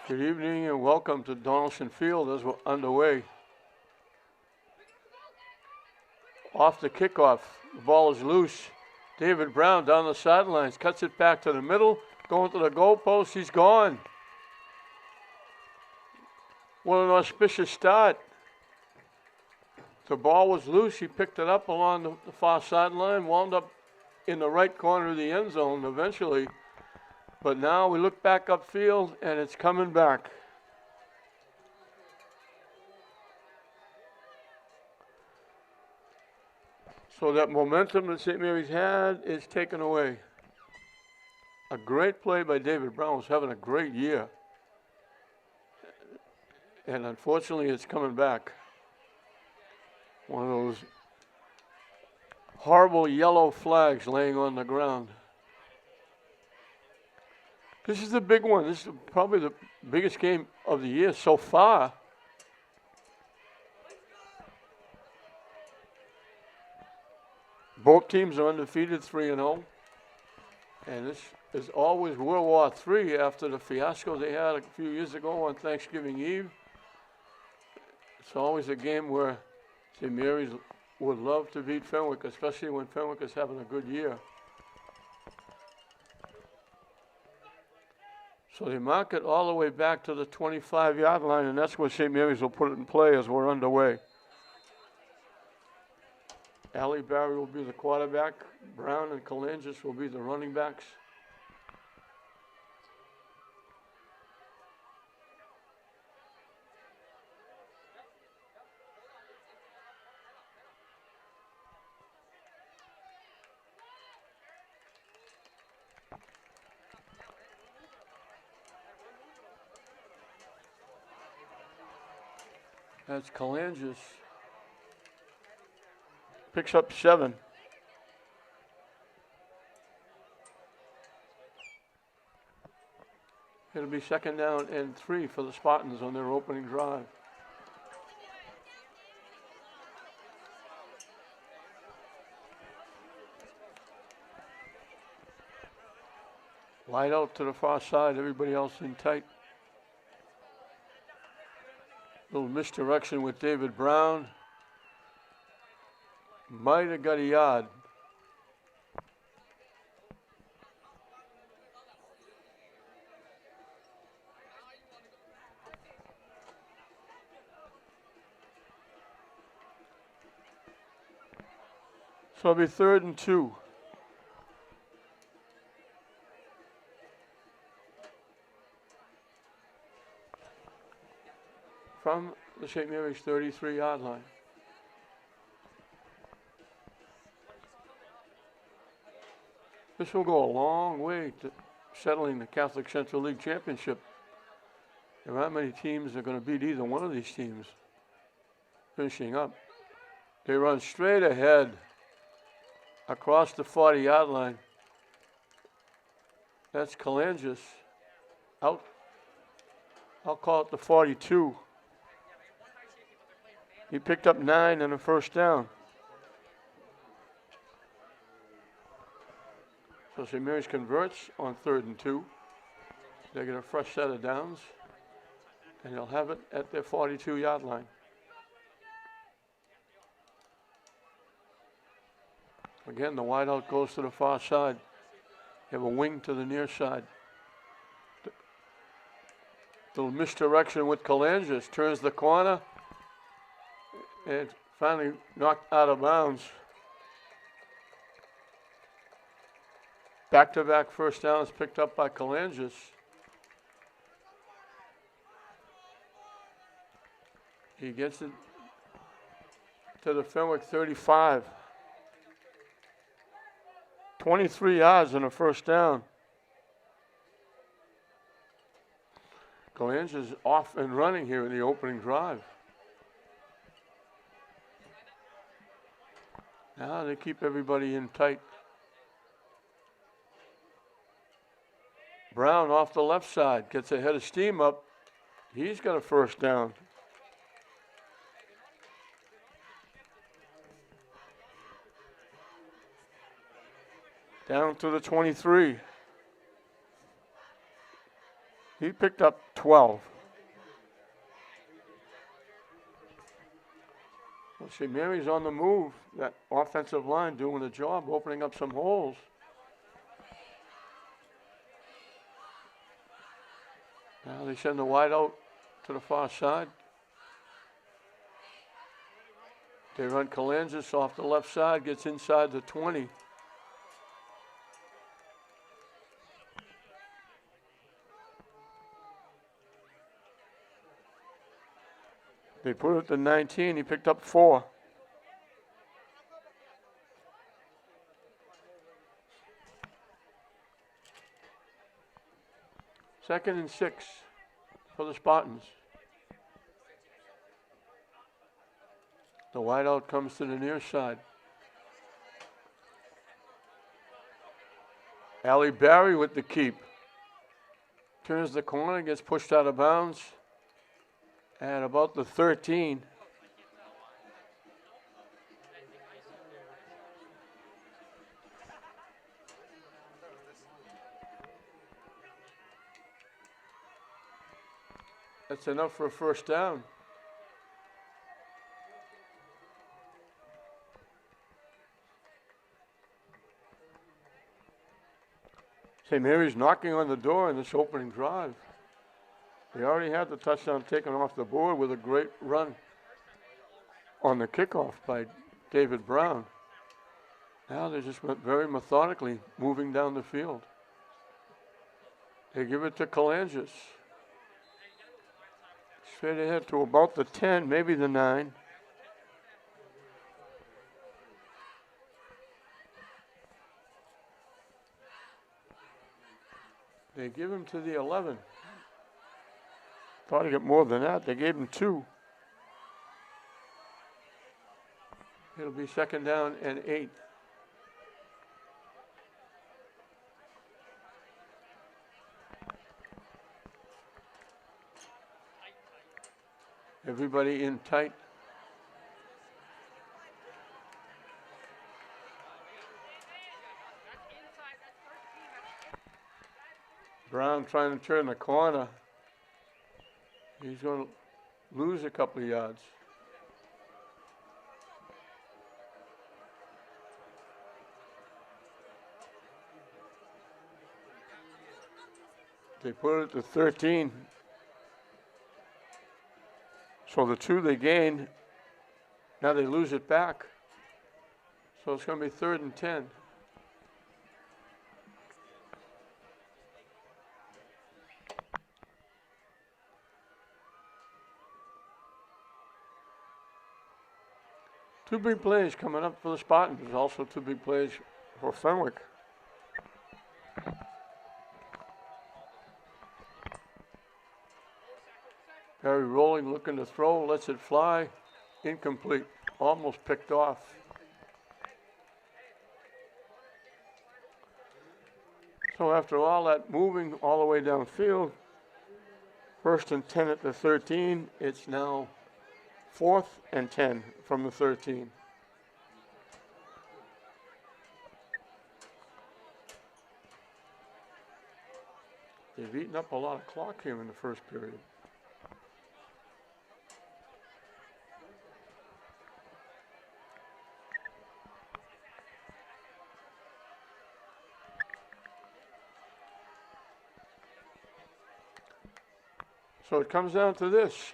Good evening and welcome to Donaldson Field as we're underway. Off the kickoff, the ball is loose. David Brown down the sidelines, cuts it back to the middle, going to the goalpost, he's gone. What an auspicious start. The ball was loose, he picked it up along the far sideline, wound up in the right corner of the end zone eventually. But now we look back upfield and it's coming back. So that momentum that St. Mary's had is taken away. A great play by David Brown, was having a great year. And unfortunately it's coming back. One of those horrible yellow flags laying on the ground. This is the big one. This is probably the biggest game of the year so far. Both teams are undefeated, 3-0. And this is always World War III after the fiasco they had a few years ago on Thanksgiving Eve. It's always a game where St. Mary's would love to beat Fenwick, especially when Fenwick is having a good year. So they mark it all the way back to the 25-yard line, and that's where St. Mary's will put it in play as we're underway. Allie Barry will be the quarterback. Brown and Kalangis will be the running backs. That's Kalangis. Picks up 7. It'll be 2nd down and 3 for the Spartans on their opening drive. Wide out to the far side, everybody else in tight. Little misdirection with David Brown. Might have got a yard. So it'll be 3rd and 2. From the St. Mary's 33-yard line. This will go a long way to settling the Catholic Central League Championship. There aren't many teams that are going to beat either one of these teams. Finishing up. They run straight ahead across the 40-yard line. That's Kalangis out. I'll call it the 42. He picked up 9 and a 1st down. So St. Mary's converts on 3rd and 2. They get a fresh set of downs, and they'll have it at their 42-yard line. Again, the wideout goes to the far side. They have a wing to the near side. Little misdirection with Kalangis. Turns the corner, and finally knocked out of bounds. Back-to-back 1st downs picked up by Kalangis. He gets it to the Fenwick 35. 23 yards and a 1st down. Kalangis off and running here in the opening drive. Now they keep everybody in tight. Brown off the left side, gets a head of steam up. He's got a 1st down. Down to the 23. He picked up 12. Let's see, Mary's on the move. That offensive line doing the job, opening up some holes. Now they send the wide out to the far side. They run Kalanzis off the left side, gets inside the 20. They put it to 19. He picked up 4. Second and 6 for the Spartans. The wideout comes to the near side. Allie Barry with the keep. Turns the corner, gets pushed out of bounds at about the 13. That's enough for a first down. St. Mary's knocking on the door in this opening drive. They already had the touchdown taken off the board with a great run on the kickoff by David Brown. Now they just went very methodically moving down the field. They give it to Kalanzis. Straight ahead to about the 10, maybe the 9. They give him to the 11. Thought he'd get more than that. They gave him 2. It'll be second down and 8. Everybody in tight. Brown trying to turn the corner. He's going to lose a couple of yards. They put it to 13. So the 2 they gained, now they lose it back. So it's going to be 3rd and 10. Two big plays coming up for the Spartans. There's also 2 big plays for Fenwick. Barry rolling, looking to throw, lets it fly. Incomplete, almost picked off. So after all that moving all the way downfield, 1st and 10 at the 13, it's now 4th and 10 from the 13. They've eaten up a lot of clock here in the first period. So it comes down to this.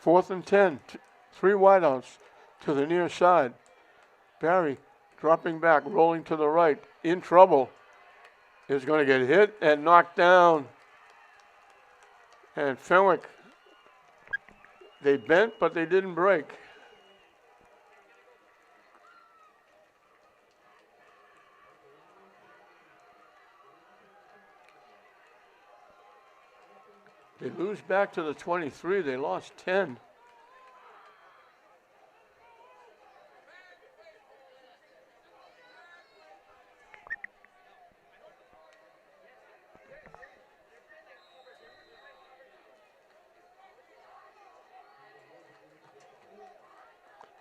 4th and 10, 3 wideouts to the near side. Barry dropping back, rolling to the right, in trouble. Is going to get hit and knocked down. And Fenwick, they bent, but they didn't break. They lose back to the 23. They lost 10.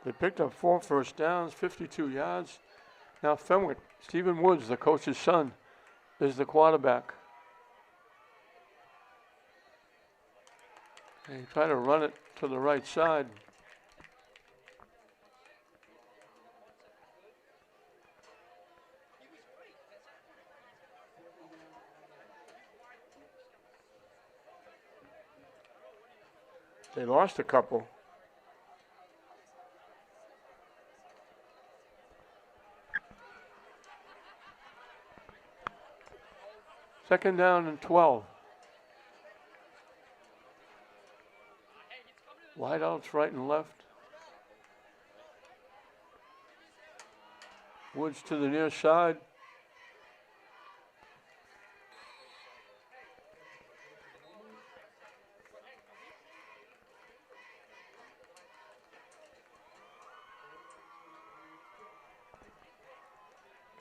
They picked up 4 first downs, 52 yards. Now Fenwick, Stephen Woods, the coach's son, is the quarterback. They try to run it to the right side. They lost a couple. Second down and 12. Wideouts right and left. Woods to the near side.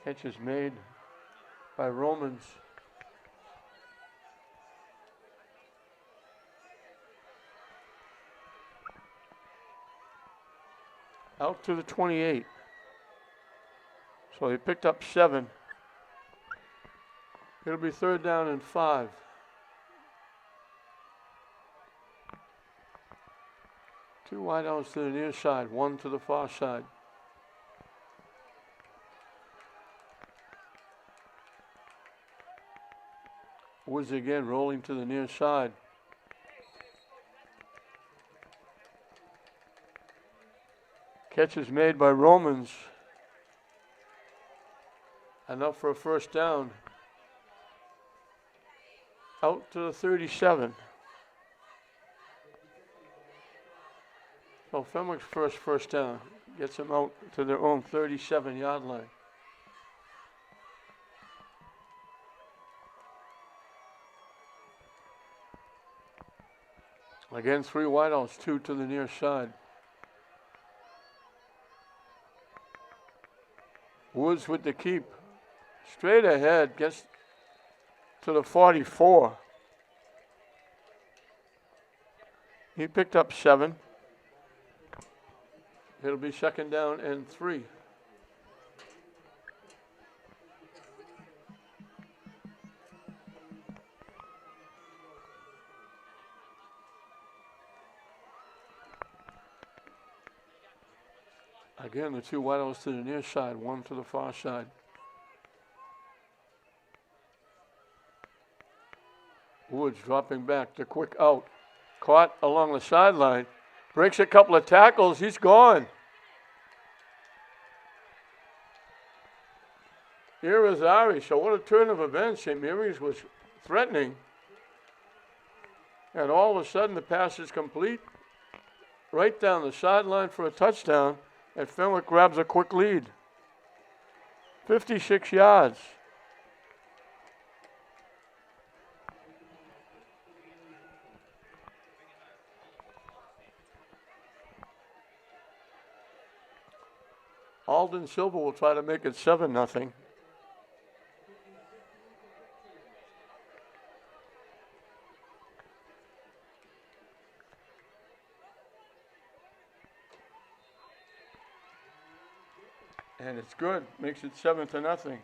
Catch is made by Romans. Out to the 28. So he picked up 7. It'll be third down and 5. Two wideouts to the near side, one to the far side. Woods again rolling to the near side. Catch is made by Romans. Enough for a first down. Out to the 37. So Fenwick's first down gets them out to their own 37-yard line. Again, 3 wideouts, 2 to the near side. Woods with the keep. Straight ahead, gets to the 44. He picked up 7. It'll be second down and 3. Again, the 2 wideouts to the near side, 1 to the far side. Woods dropping back, the quick out. Caught along the sideline. Breaks a couple of tackles. He's gone. Irizarry. So what a turn of events. St. Mary's was threatening. And all of a sudden the pass is complete. Right down the sideline for a touchdown. And Fenwick grabs a quick lead. 56 yards. Alden Silva will try to make it 7-0. And it's good. Makes it 7-0.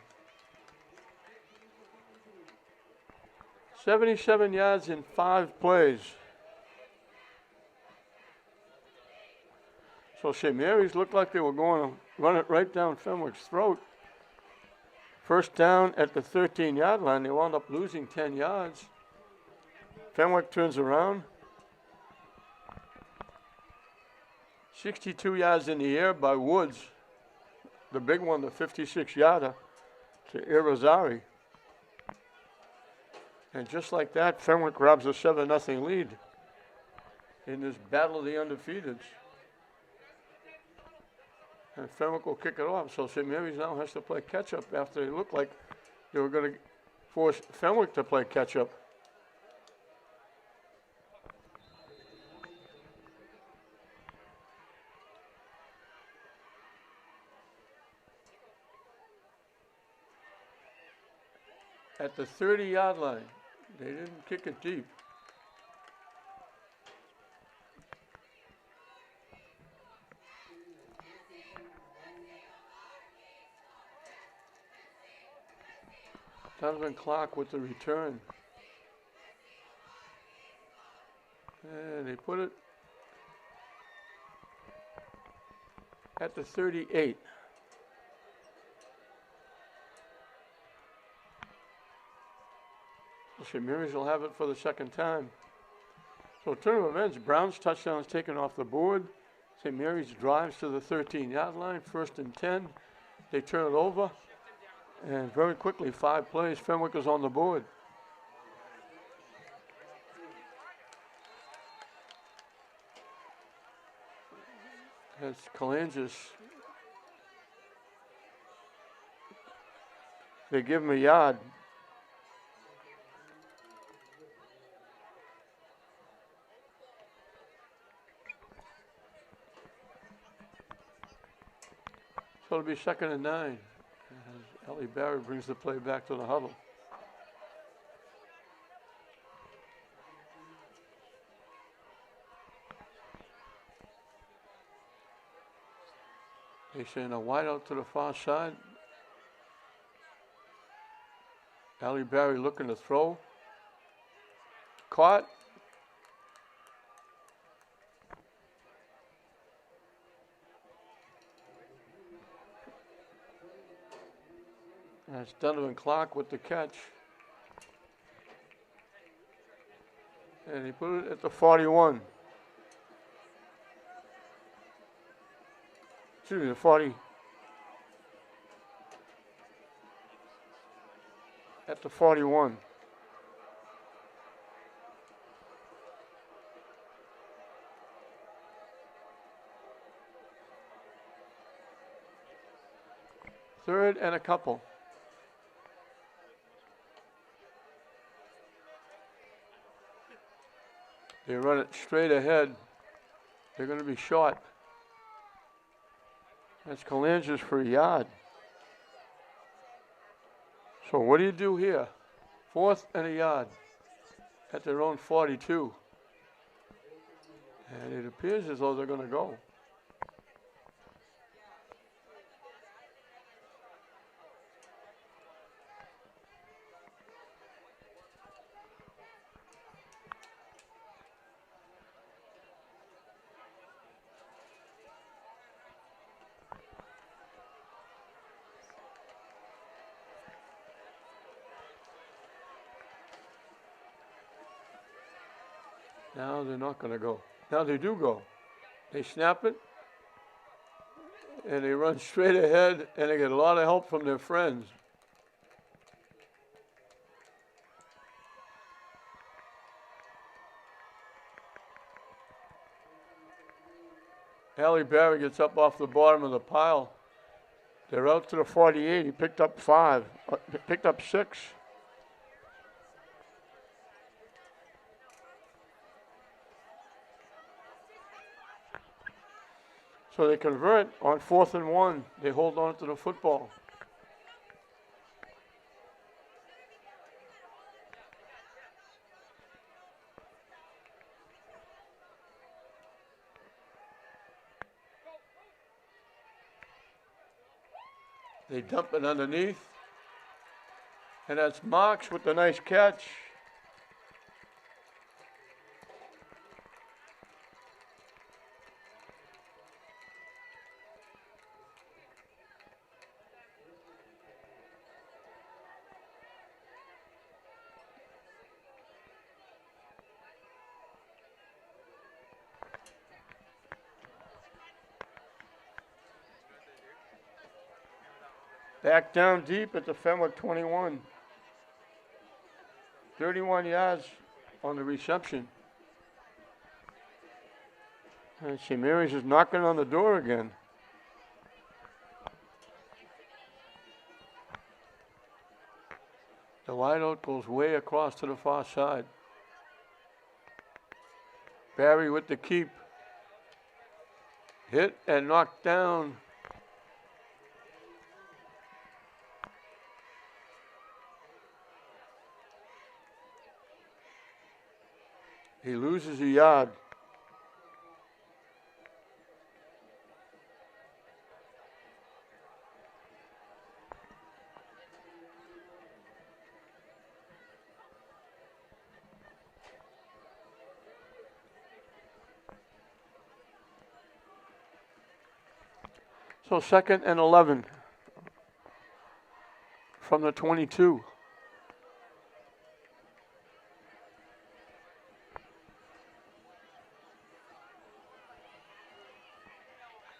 77 yards in 5 plays. So St. Mary's looked like they were going to run it right down Fenwick's throat. First down at the 13-yard line. They wound up losing 10 yards. Fenwick turns around. 62 yards in the air by Woods. The big one, the 56-yarder to Irizarry. And just like that, Fenwick grabs a 7-0 lead in this battle of the undefeateds. And Fenwick will kick it off. So St. Mary's now has to play catch-up after they looked like they were going to force Fenwick to play catch-up. At the 30-yard line, they didn't kick it deep. Donovan Clark with the return. And they put it at the 38. St. Mary's will have it for the second time. So turn of events, Brown's touchdown is taken off the board. St. Mary's drives to the 13-yard line, 1st and 10. They turn it over, and very quickly, 5 plays, Fenwick is on the board. That's Kalangis. They give him a yard. So it'll be 2nd and 9. As Ellie Barry brings the play back to the huddle. They send a wide out to the far side. Ellie Barry looking to throw. Caught. That's Donovan Clark with the catch. And he put it at the 41. Excuse me, the 40. At the 41. Third and a couple. They run it straight ahead. They're going to be short. That's Kalangis for a yard. So what do you do here? 4th and a yard at their own 42. And it appears as though they're going to go. Now they're not going to go. Now they do go. They snap it, and they run straight ahead, and they get a lot of help from their friends. Allie Barry gets up off the bottom of the pile. They're out to the 48. He picked up 6. So they convert on 4th and 1. They hold on to the football. They dump it underneath. And that's Marks with the nice catch. Back down deep at the Fenwick 21. 31 yards on the reception. And St. Mary's is knocking on the door again. The wideout goes way across to the far side. Barry with the keep. Hit and knocked down. He loses a yard. So 2nd and 11 from the 22.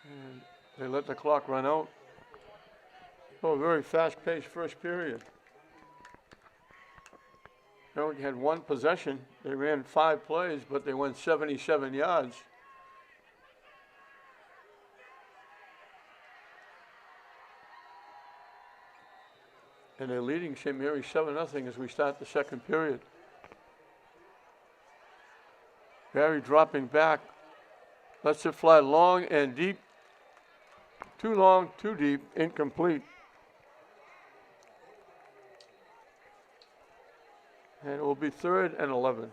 And they let the clock run out. Oh, a very fast-paced first period. Fenwick had one possession. They ran 5 plays, but they went 77 yards. And they're leading St. Mary's 7-0 as we start the second period. Barry dropping back. Lets it fly long and deep. Too long, too deep, incomplete. And it will be 3rd and 11.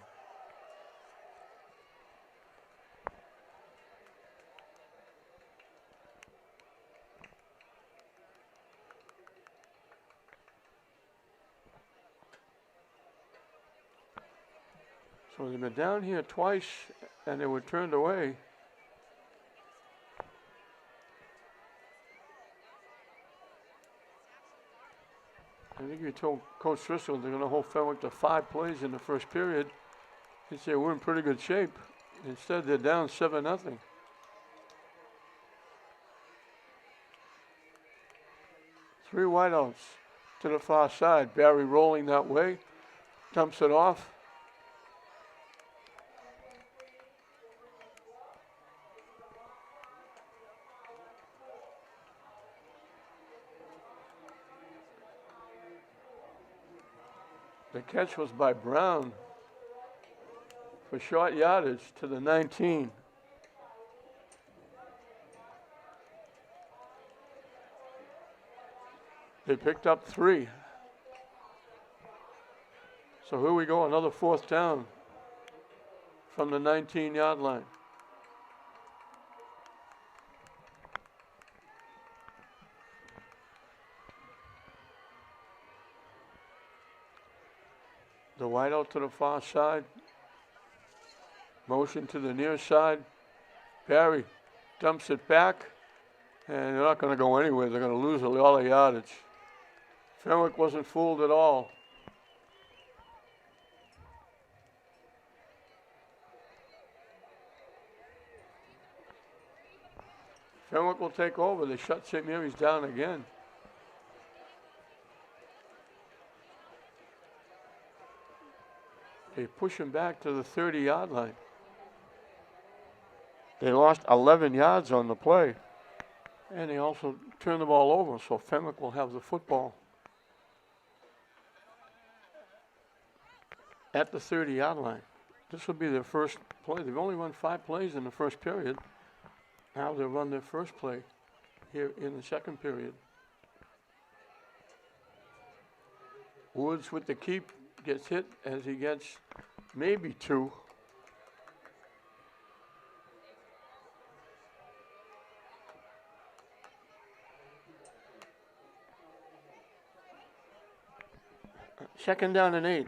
So they've been down here twice and they were turned away. I think you told Coach Driscoll they're going to hold Fenwick to 5 plays in the first period. He said we're in pretty good shape. Instead, they're down 7-0. 3 wideouts to the far side. Barry rolling that way. Dumps it off. The catch was by Brown for short yardage to the 19. They picked up 3. So here we go, another 4th down from the 19-yard line. The wide out to the far side. Motion to the near side. Barry dumps it back. And they're not going to go anywhere. They're going to lose all the yardage. Fenwick wasn't fooled at all. Fenwick will take over. They shut St. Mary's down again. They push him back to the 30-yard line. They lost 11 yards on the play. And they also turned the ball over, so Fenwick will have the football at the 30-yard line. This will be their first play. They've only run 5 plays in the first period. Now they'll run their first play here in the second period. Woods with the keep gets hit as he gets maybe 2. Second down and 8.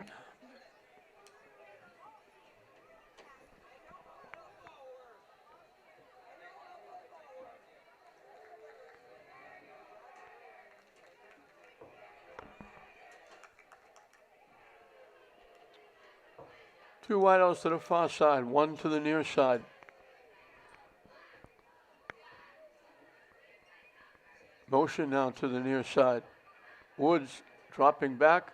Two wideouts to the far side, one to the near side. Motion now to the near side. Woods dropping back.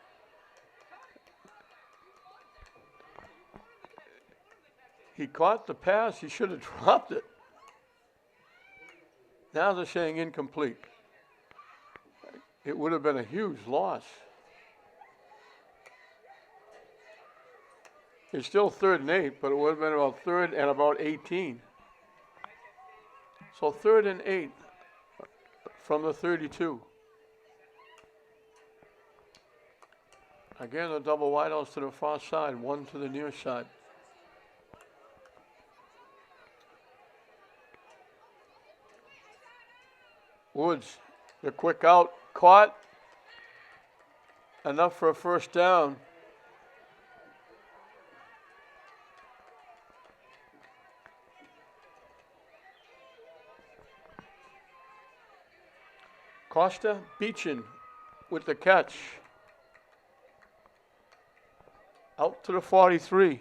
He caught the pass. He should have dropped it. Now they're saying incomplete. It would have been a huge loss. It's still 3rd and 8, but it would have been about 3rd and about 18. So 3rd and 8 from the 32. Again, the double wideouts to the far side, one to the near side. Woods, the quick out, caught. Enough for a first down. Costa Beechin with the catch. Out to the 43.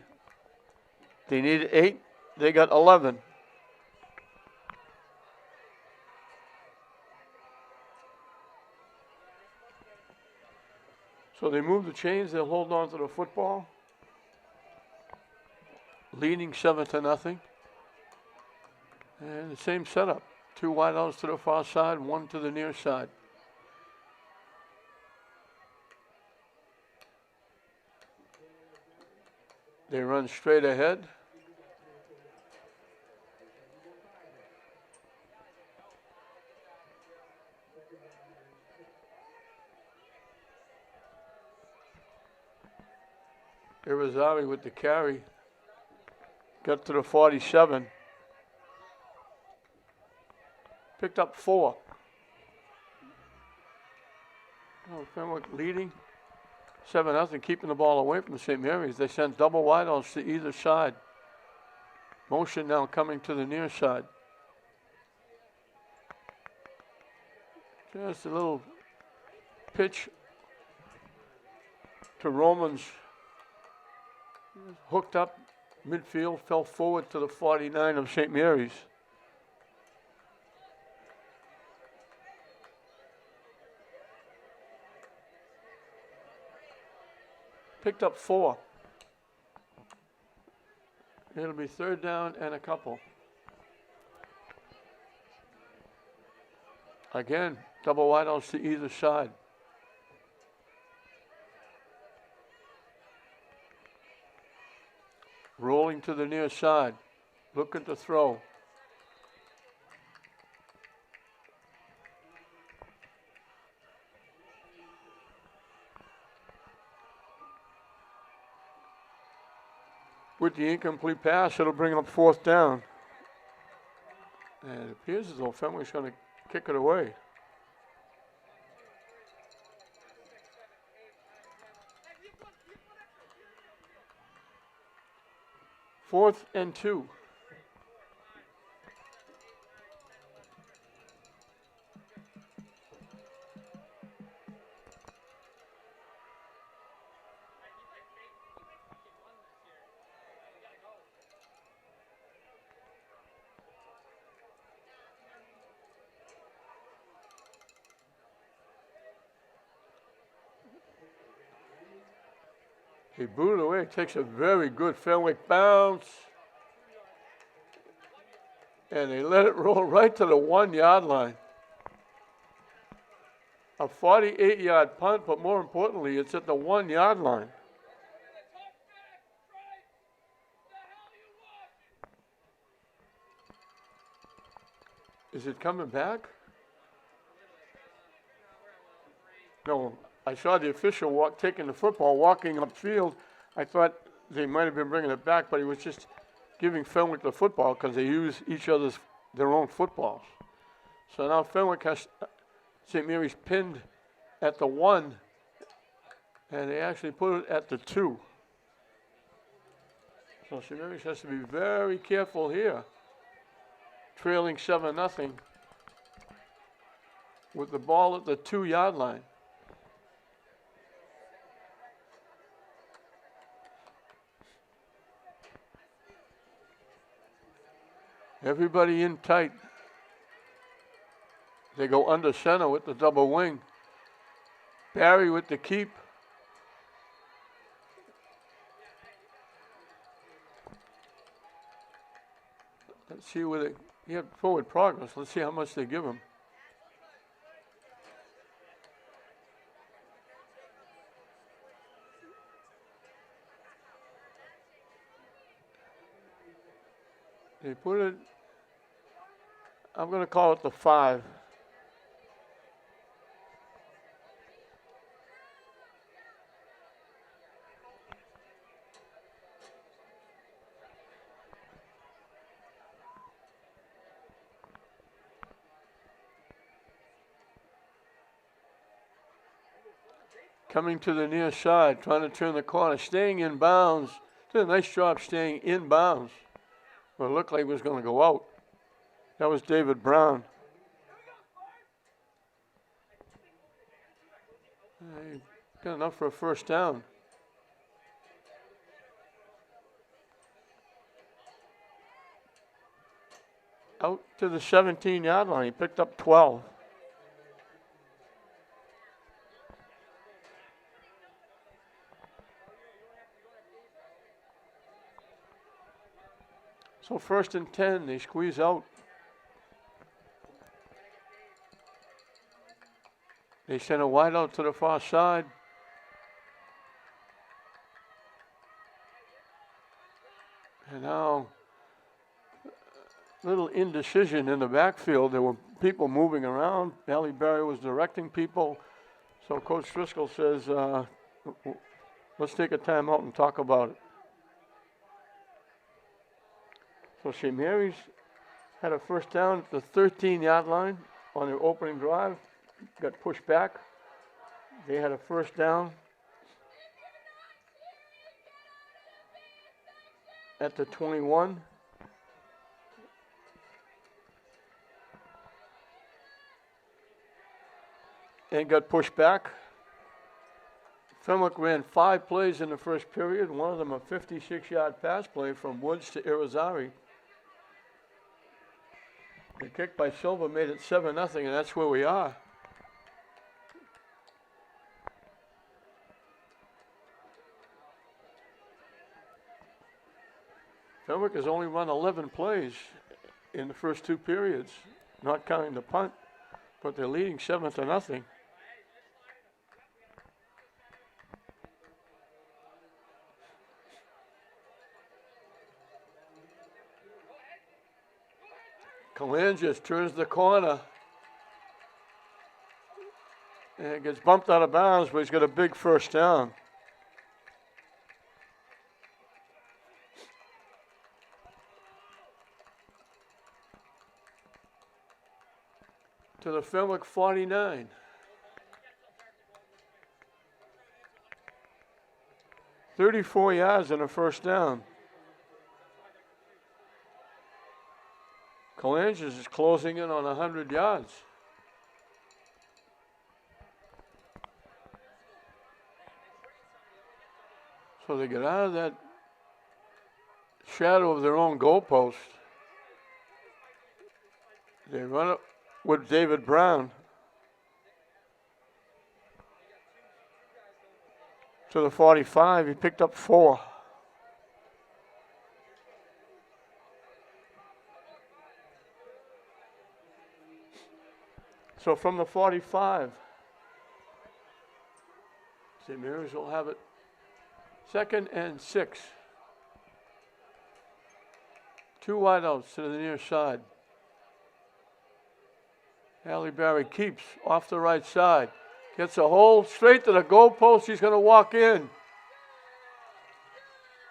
They needed 8. They got 11. So they move the chains. They'll hold on to the football. Leading 7-0. And the same setup. 2 wideouts to the far side, 1 to the near side. They run straight ahead. Irizarry with the carry. Got to the 47. Picked up 4. Oh, Fenwick leading 7-0, keeping the ball away from St. Mary's. They sent double wideouts to either side. Motion now coming to the near side. Just a little pitch to Romans. Hooked up midfield, fell forward to the 49 of St. Mary's. Picked up 4. It'll be 3rd down and a couple. Again, double wideouts to either side. Rolling to the near side. Looking to throw. With the incomplete pass, it'll bring up 4th down. And it appears as though Fenwick's going to kick it away. Fourth and 2. He booted away, takes a very good Fenwick bounce. And they let it roll right to the 1-yard line. A 48-yard punt, but more importantly, it's at the 1-yard line. Is it coming back? No. I saw the official taking the football, walking upfield. I thought they might have been bringing it back, but he was just giving Fenwick the football because they use their own footballs. So now Fenwick has St. Mary's pinned at the 1, and they actually put it at the 2. So St. Mary's has to be very careful here. Trailing 7-0 with the ball at the 2-yard line. Everybody in tight. They go under center with the double wing. Barry with the keep. Let's see where he had forward progress. Let's see how much they give him. They put it, I'm going to call it the 5. Coming to the near side, trying to turn the corner, staying in bounds. Did a nice job staying in bounds. Well, it looked like it was going to go out. That was David Brown. He got enough for a first down. Out to the 17-yard line. He picked up 12. So 1st and 10, they squeeze out. They send a wide out to the far side. And now, little indecision in the backfield. There were people moving around. Halle Berry was directing people. So Coach Driscoll says, let's take a timeout and talk about it. So St. Mary's had a first down at the 13-yard line on their opening drive. Got pushed back. They had a first down at the 21. And got pushed back. Fenwick ran 5 plays in the first period. One of them a 56-yard pass play from Woods to Irizarry. The kick by Silva made it 7-0, and that's where we are. Fenwick has only run 11 plays in the first 2 periods, not counting the punt, but they're leading 7-0. Kalangis turns the corner and gets bumped out of bounds, but he's got a big first down. To the Fenwick 49. "34 yards and a first down. Kalangis is closing in on 100 yards. So they get out of that shadow of their own goalpost. They run it with David Brown to the 45. He picked up 4. So from the 45, St. Mary's will have it 2nd and 6. 2 wideouts to the near side. Halle Berry keeps off the right side. Gets a hole straight to the goalpost. He's going to walk in.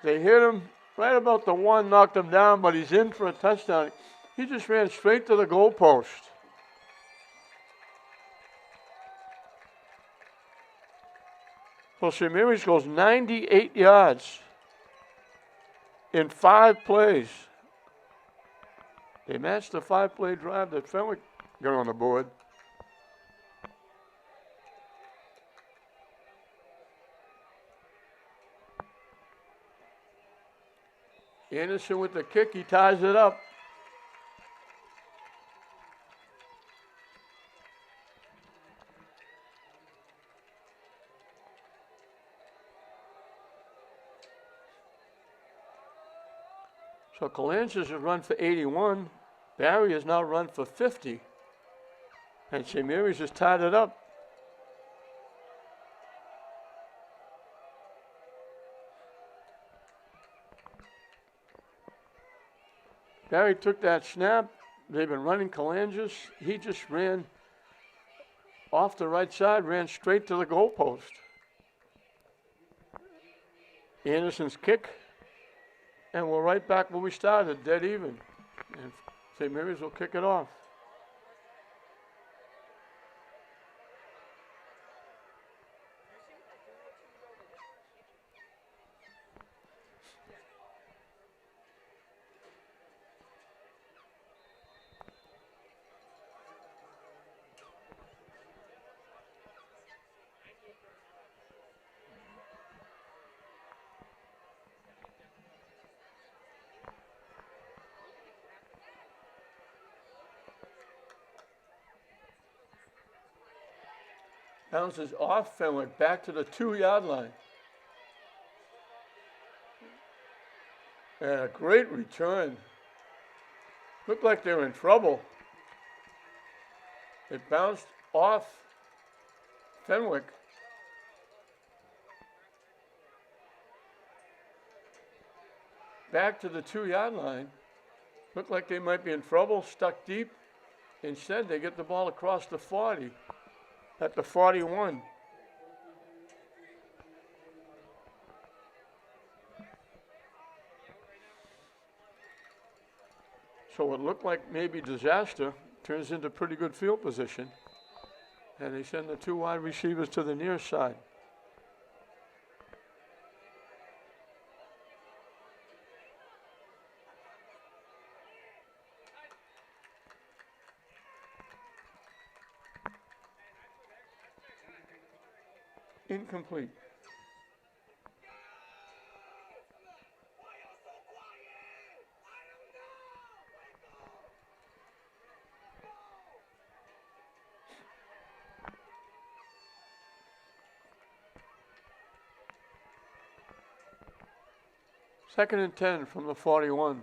They hit him right about the 1, knocked him down, but he's in for a touchdown. He just ran straight to the goalpost. Well, St. Mary's goes 98 yards in 5 plays. They matched the 5-play drive that Fenwick got on the board. Anderson with the kick, he ties it up. So Kalangis has run for 81. Barry has now run for 50. And St. Mary's has tied it up. Barry took that snap. They've been running Kalangis. He just ran off the right side, ran straight to the goalpost. Anderson's kick. And we're right back where we started, dead even. And St. Mary's will kick it off. Bounces off Fenwick, back to the 2-yard line. And a great return. Looked like they were in trouble. It bounced off Fenwick. Back to the 2-yard line. Looked like they might be in trouble, stuck deep. Instead, they get the ball across the 40 at the 41. So it looked like maybe disaster turns into pretty good field position. And they send the 2 wide receivers to the near side. Incomplete. Second and 10 from the 41.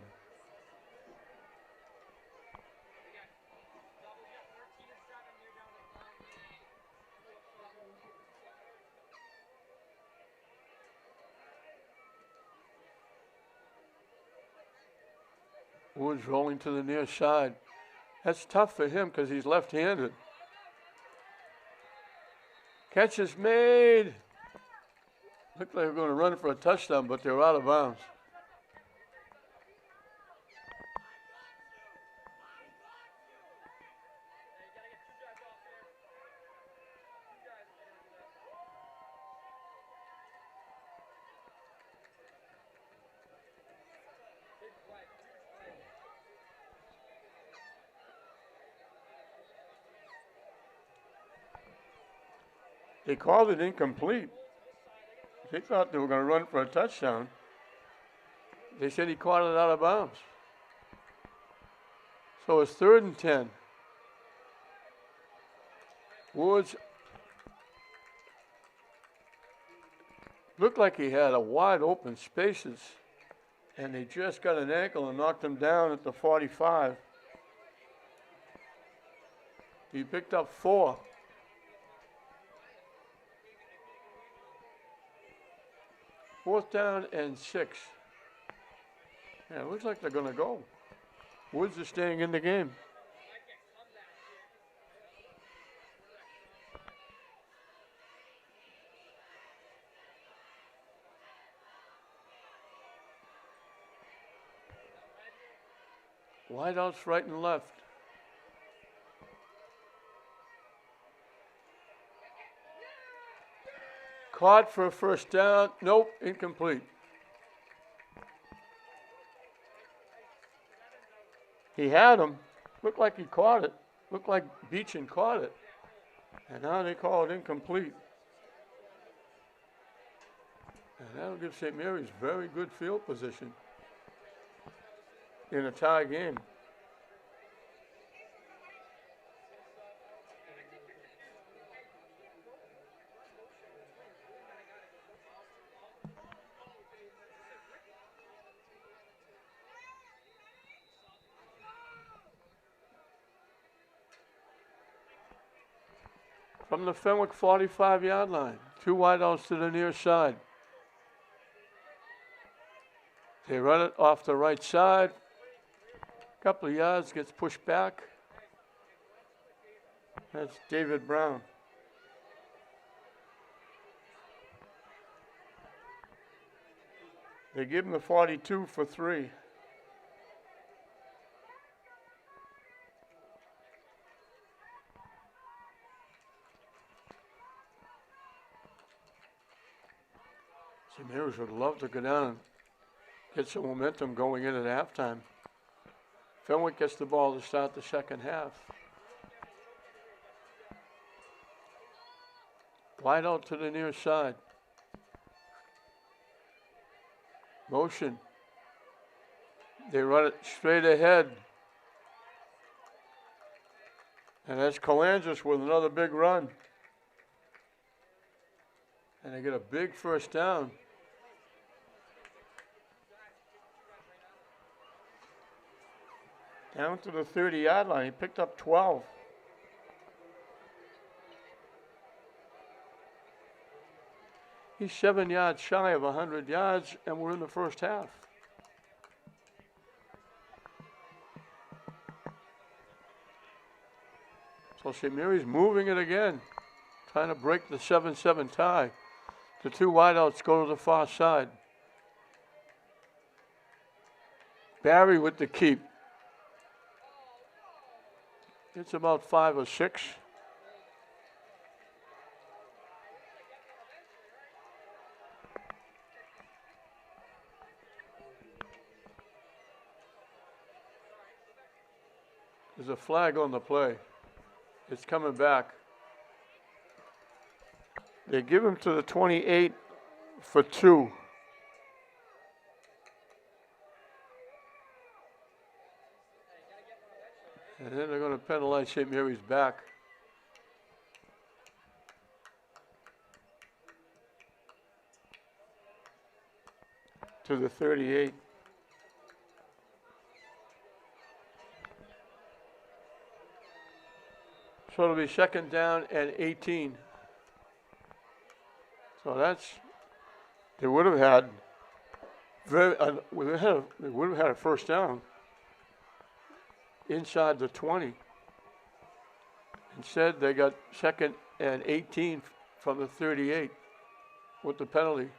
Woods rolling to the near side. That's tough for him because he's left-handed. Catch is made. Looked like they were going to run for a touchdown, but they were out of bounds. They called it incomplete. They thought they were going to run for a touchdown. They said he caught it out of bounds. So it's 3rd and 10. Woods looked like he had a wide open spaces, and they just got an ankle and knocked him down at the 45. He picked up 4. Fourth down and 6. Yeah, it looks like they're going to go. Woods is staying in the game. Wideouts right and left. Caught for a first down. Nope, incomplete. He had him. Looked like he caught it. Looked like Beechin caught it. And now they call it incomplete. And that'll give St. Mary's very good field position in a tie game. From the Fenwick 45-yard line, 2 wideouts to the near side. They run it off the right side. Couple of yards, gets pushed back. That's David Brown. They give him the 42 for 3. St. Mary's would love to go down and get some momentum going in at halftime. Fenwick gets the ball to start the second half. Wide out to the near side. Motion. They run it straight ahead. And that's Kalangis with another big run. And they get a big first down. Down to the 30-yard line. He picked up 12. He's 7 yards shy of 100 yards, and we're in the first half. So St. Mary's moving it again, trying to break the 7-7 tie. The two wideouts go to the far side. Barry with the keep. It's about 5 or 6. There's a flag on the play. It's coming back. They give him to the 28 for 2. And then they're going to penalize St. Mary's back. To the 38. So it'll be second down and 18. So that's, they would have had a first down inside the 20. Instead, they got second and 18 from the 38 with the penalty.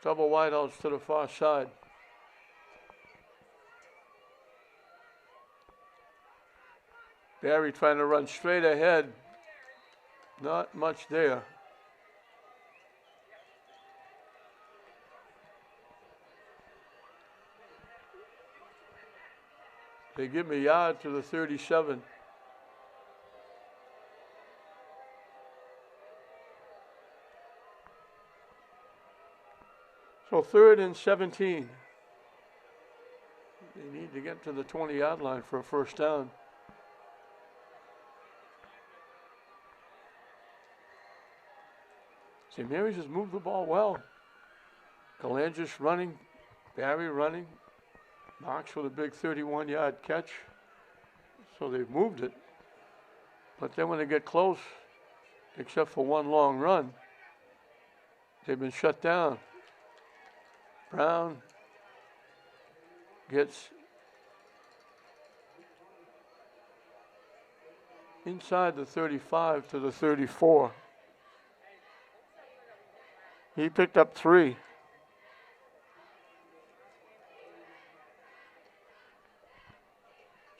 Double wideouts to the far side. Barry trying to run straight ahead. Not much there. They give him a yard to the 37. So 3rd and 17. They need to get to the 20-yard line for a first down. St. Mary's has moved the ball well. Galangis running, Barry running, Marks with a big 31-yard catch. So they've moved it. But then when they get close, except for one long run, they've been shut down. Brown gets inside the 35 to the 34. He picked up 3.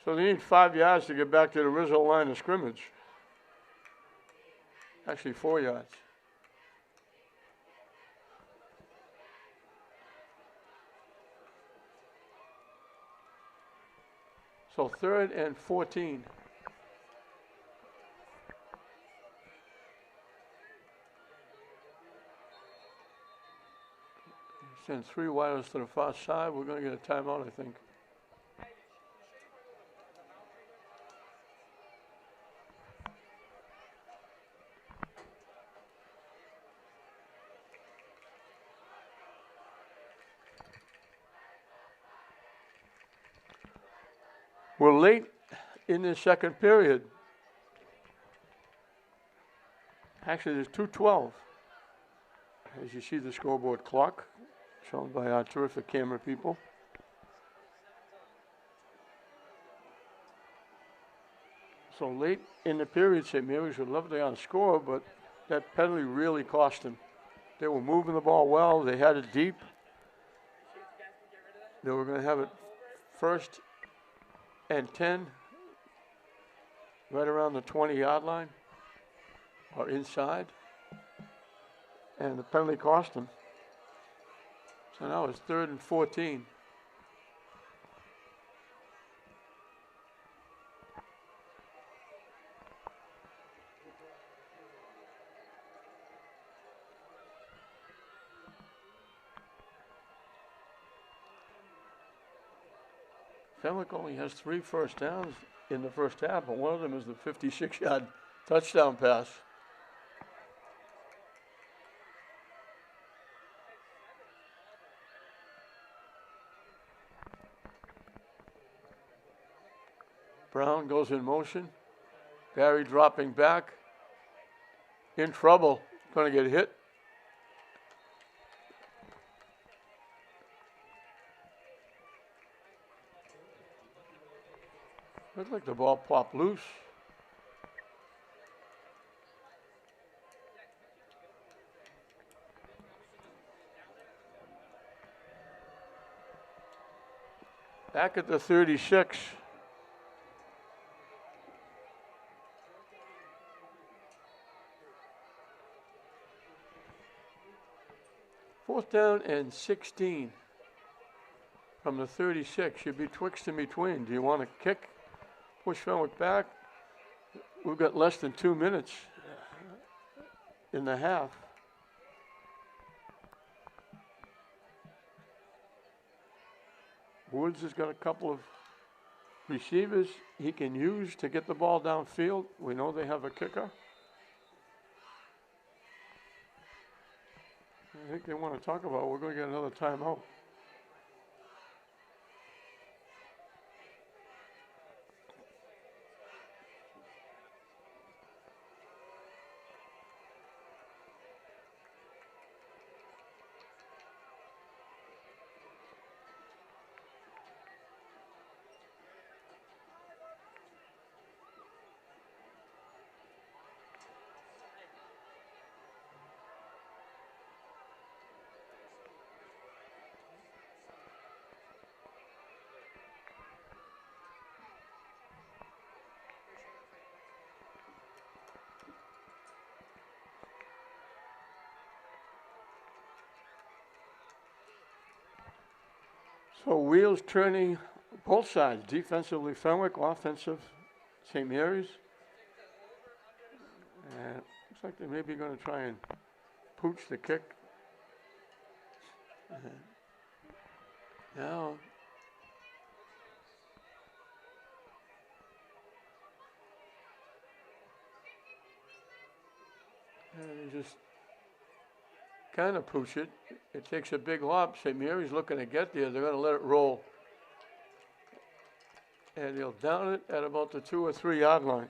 So they need 5 yards to get back to the original line of scrimmage. Actually 4 yards. So 3rd and 14. Send 3 wideouts to the far side. We're going to get a timeout, I think. We're late in the second period. Actually, there's 2:12. As you see the scoreboard clock, shown by our terrific camera people. So late in the period, St. Mary's would love to outscore, but that penalty really cost them. They were moving the ball well. They had it deep. They were going to have it 1st and 10, right around the 20-yard line, or inside. And the penalty cost them. So now it's 3rd and 14. Fenwick only has 3 first downs in the first half, but one of them is the 56-yard touchdown pass. Brown goes in motion. Barry dropping back. In trouble. Going to get hit. Looks like the ball popped loose. Back at the 36. Fourth down and 16 from the 36. You'd be twixt in between. Do you want to kick? Push Fenwick back. We've got less than 2 minutes in the half. Woods has got a couple of receivers he can use to get the ball downfield. We know they have a kicker. I think they want to talk about, we're going to get another timeout. So wheels turning both sides, defensively Fenwick, offensive St. Mary's. And looks like they may be going to try and pooch the kick. Now, and they just kind of pooch it. It takes a big hop. St. Mary's looking to get there. They're going to let it roll. And they'll down it at about the 2 or 3 yard line.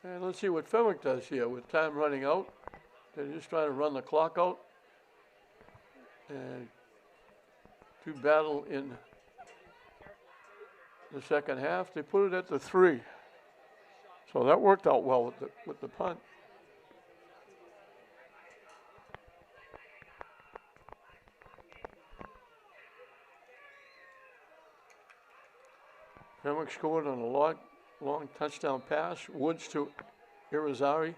And let's see what Fenwick does here with time running out. They're just trying to run the clock out. And to battle in the second half. They put it at the 3. So that worked out well with the punt. Fenwick scored on a long touchdown pass. Woods to Irizarry.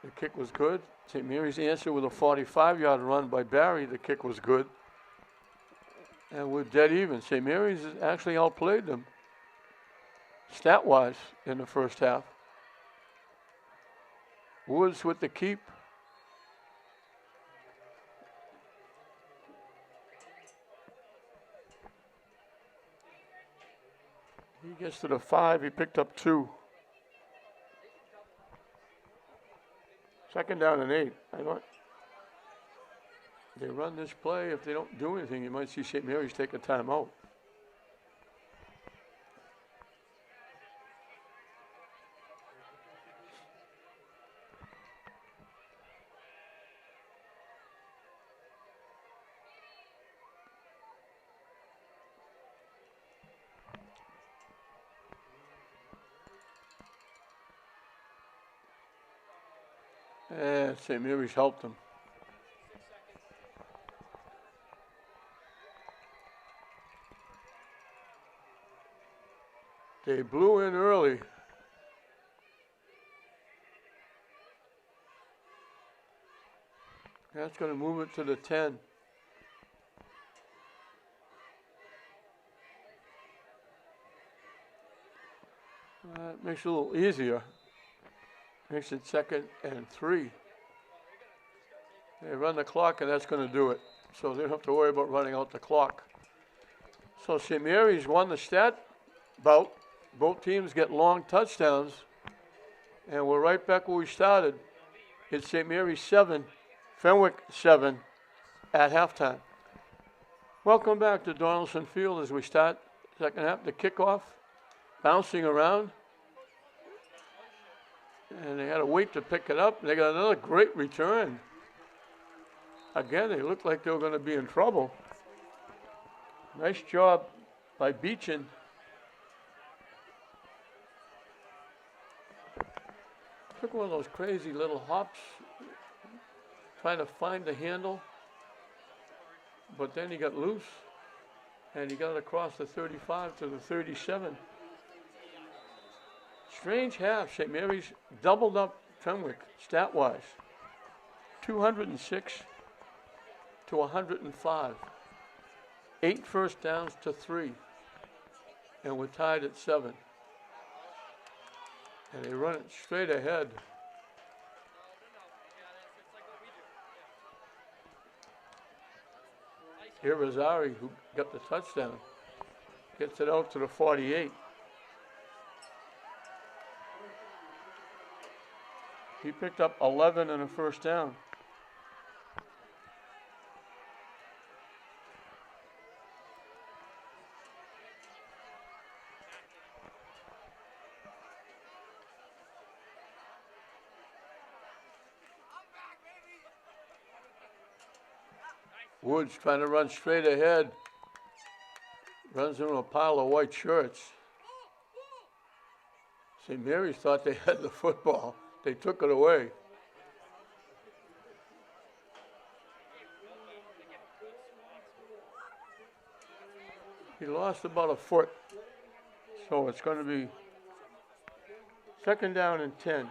The kick was good. St. Mary's answered with a 45-yard run by Barry. The kick was good. And we're dead even. St. Mary's actually outplayed them stat-wise in the first half. Woods with the keep. He gets to the 5. He picked up 2. Second down and 8. I thought they run this play. If they don't do anything, you might see St. Mary's take a timeout. And St. Mary's helped them. They blew in early. That's going to move it to the 10. It makes it a little easier. Makes it 2nd and 3. They run the clock, and that's going to do it. So they don't have to worry about running out the clock. So St. Mary's won the stat bout. Both teams get long touchdowns. And we're right back where we started. It's St. Mary's 7, Fenwick 7 at halftime. Welcome back to Donaldson Field as we start second half. The kickoff, bouncing around. And they had to wait to pick it up. They got another great return. Again, they looked like they were going to be in trouble. Nice job by Beechin. Took one of those crazy little hops, trying to find the handle. But then he got loose, and he got across the 35 to the 37. Strange half. St. Mary's doubled up Fenwick, stat-wise. 206 to 105. 8 first downs to 3. And we're tied at 7. And they run it straight ahead. Here is Ari, who got the touchdown. Gets it out to the 48. He picked up 11 and a first down. Woods trying to run straight ahead. Runs into a pile of white shirts. St. Mary's thought they had the football. They took it away. He lost about a foot. So it's going to be second down and 10.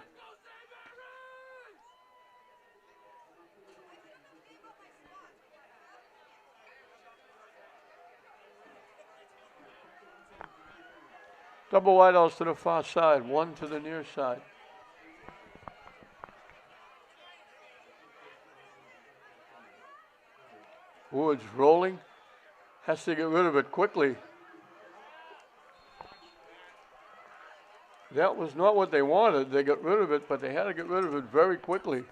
Double wideouts to the far side, one to the near side. Woods rolling, has to get rid of it quickly. That was not what they wanted. They got rid of it, but they had to get rid of it very quickly.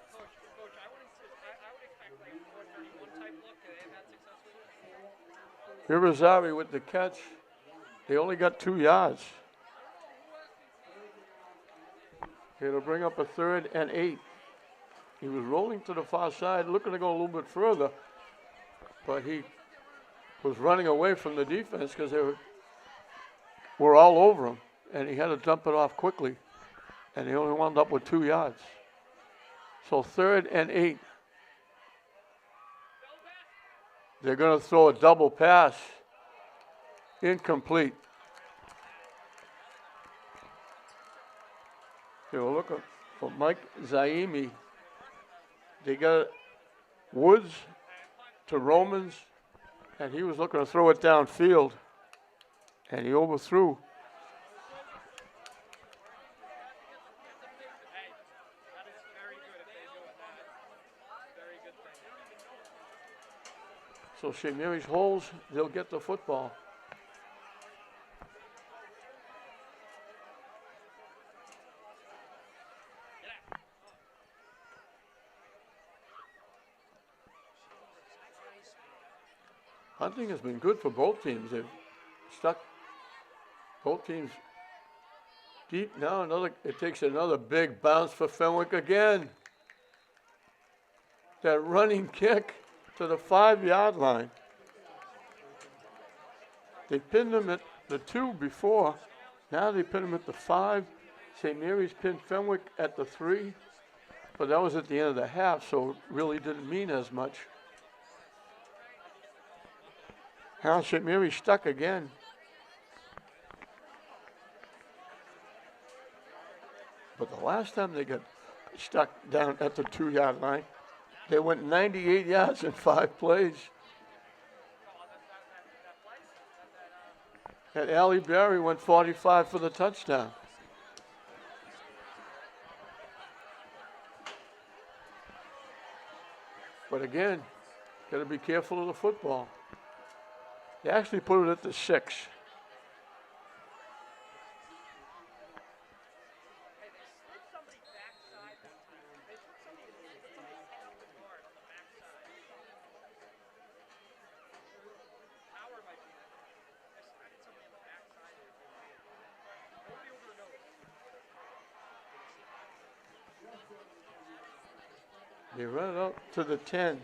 Here is Ari with the catch. They only got 2 yards. It'll bring up a 3rd and 8. He was rolling to the far side, looking to go a little bit further, but he was running away from the defense because they were all over him, and he had to dump it off quickly, and he only wound up with 2 yards. So 3rd and 8. They're going to throw a double pass. Incomplete. They were looking for Mike Zaimi. They got Woods to Romans, and he was looking to throw it downfield, and he overthrew. So St. Mary's holds, they'll get the football. Hunting has been good for both teams. They've stuck both teams deep. Now it takes another big bounce for Fenwick again. That running kick to the 5-yard line. They pinned them at the 2 before. Now they pin them at the 5. St. Mary's pinned Fenwick at the 3. But that was at the end of the half, so it really didn't mean as much. Now St. Mary's stuck again. But the last time they got stuck down at the 2-yard line, they went 98 yards in 5 plays. And Allie Berry went 45 for the touchdown. But again, got to be careful of the football. They actually put it at the 6. They run it out to the 10.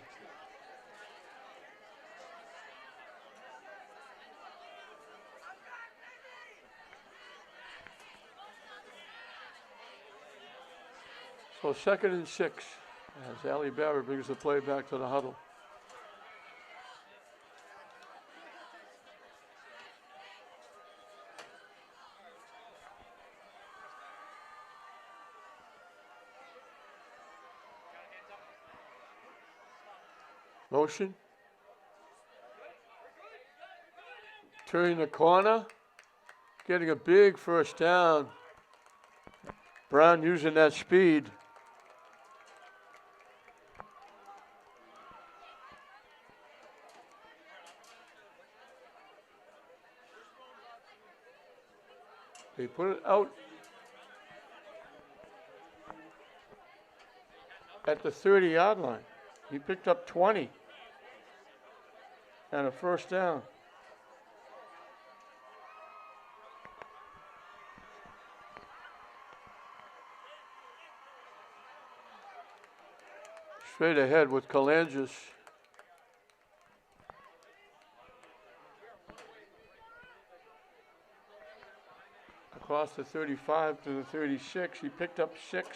So 2nd and 6 as Allie Barrett brings the play back to the huddle. Motion. Turning the corner. Getting a big first down. Brown using that speed. They put it out at the 30-yard line. He picked up 20 and a first down. Straight ahead with Kalangis. Across the 35 to the 36. He picked up 6.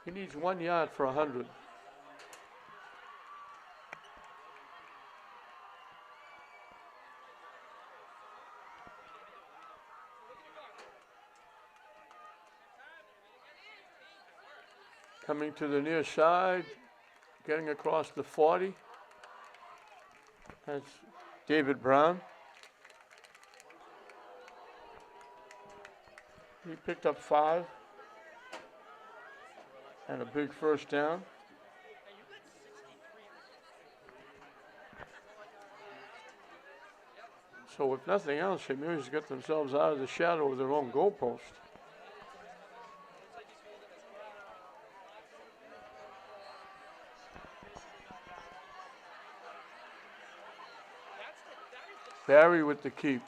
He needs 1 yard for 100. Coming to the near side, getting across the 40. That's David Brown. He picked up 5 and a big first down. So if nothing else, St. Mary's got themselves out of the shadow of their own goalpost. Barry with the keep.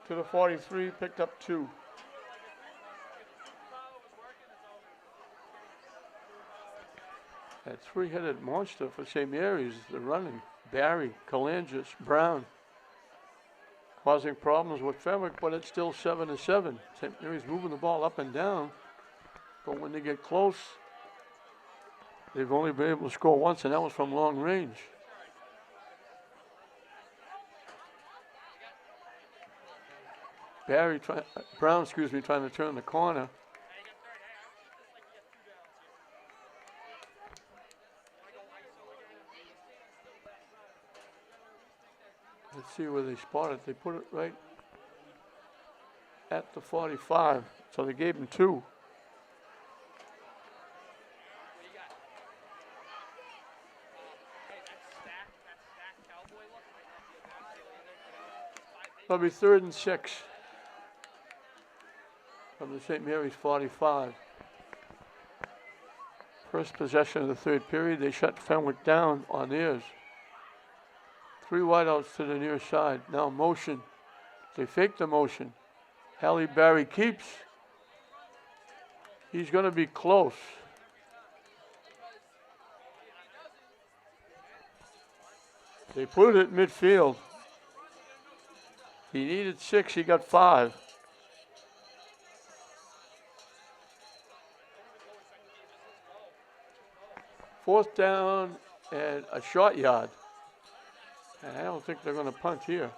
To the 43, picked up 2. That 3-headed monster for St. Mary's, the running. Barry, Kalangis, Brown. Causing problems with Fenwick, but it's still 7-7. St. Mary's moving the ball up and down, but when they get close, they've only been able to score once, and that was from long range. Brown, trying to turn the corner. Let's see where they spot it. They put it right at the 45, so they gave him 2. It'll be 3rd and 6 from the St. Mary's 45. First possession of the 3rd period, they shut Fenwick down on theirs. 3 wideouts to the near side. Now motion. They fake the motion. Halle Barry keeps. He's going to be close. They put it at midfield. He needed 6. He got 5. Fourth down and a short yard. And I don't think they're going to punt here.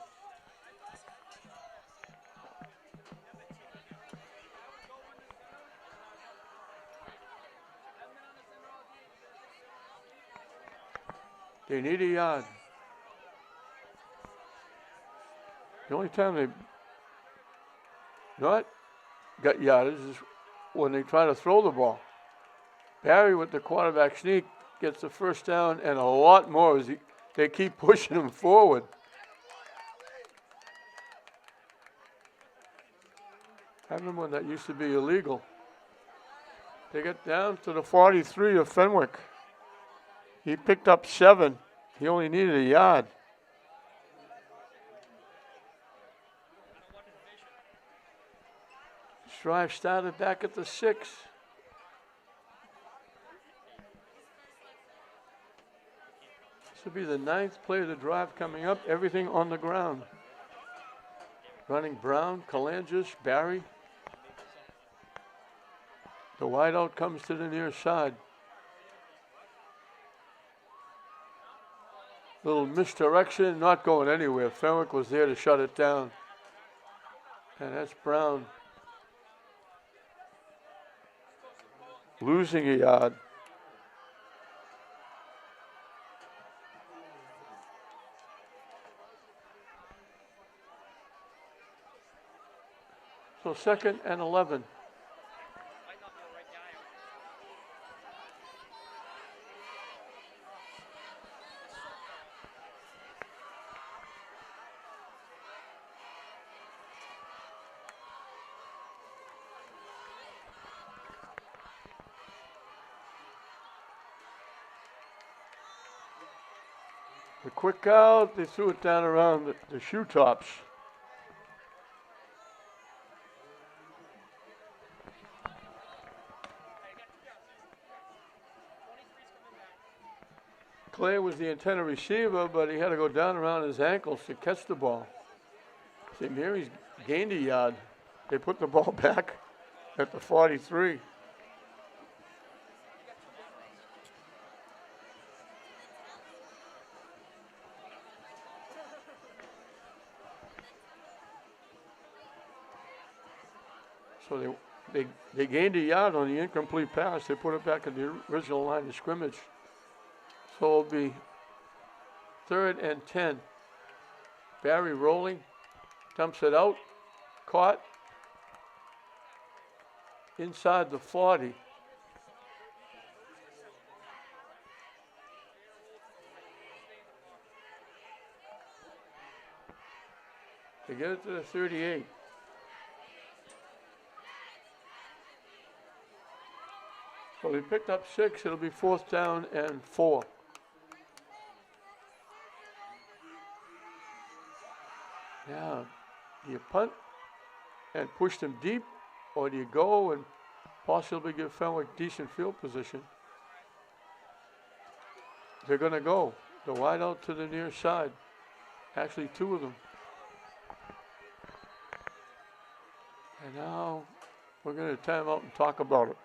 They need a yard. The only time they not got yardage is when they try to throw the ball. Barry with the quarterback sneak gets the first down and a lot more as they keep pushing him forward. I remember when that used to be illegal. They get down to the 43 of Fenwick. He picked up 7. He only needed a yard. This drive started back at the 6. This will be the 9th play of the drive coming up. Everything on the ground. Running Brown, Kalangis, Barry. The wideout comes to the near side. Little misdirection, not going anywhere. Fenwick was there to shut it down. And that's Brown. Losing a yard. So 2nd and 11. The quick out, they threw it down around the shoe tops. Clay was the intended receiver, but he had to go down around his ankles to catch the ball. St. Mary's gained a yard. They put the ball back at the 43. So they gained a yard on the incomplete pass. They put it back in the original line of scrimmage. So it'll be 3rd and 10. Barry rolling, dumps it out, caught inside the 40. They get it to the 38. So they picked up 6. It'll be 4th down and 4. Now, do you punt and push them deep, or do you go and possibly give Fenwick decent field position? They're going to go. The wide out to the near side. Actually, 2 of them. And now we're going to time out and talk about it.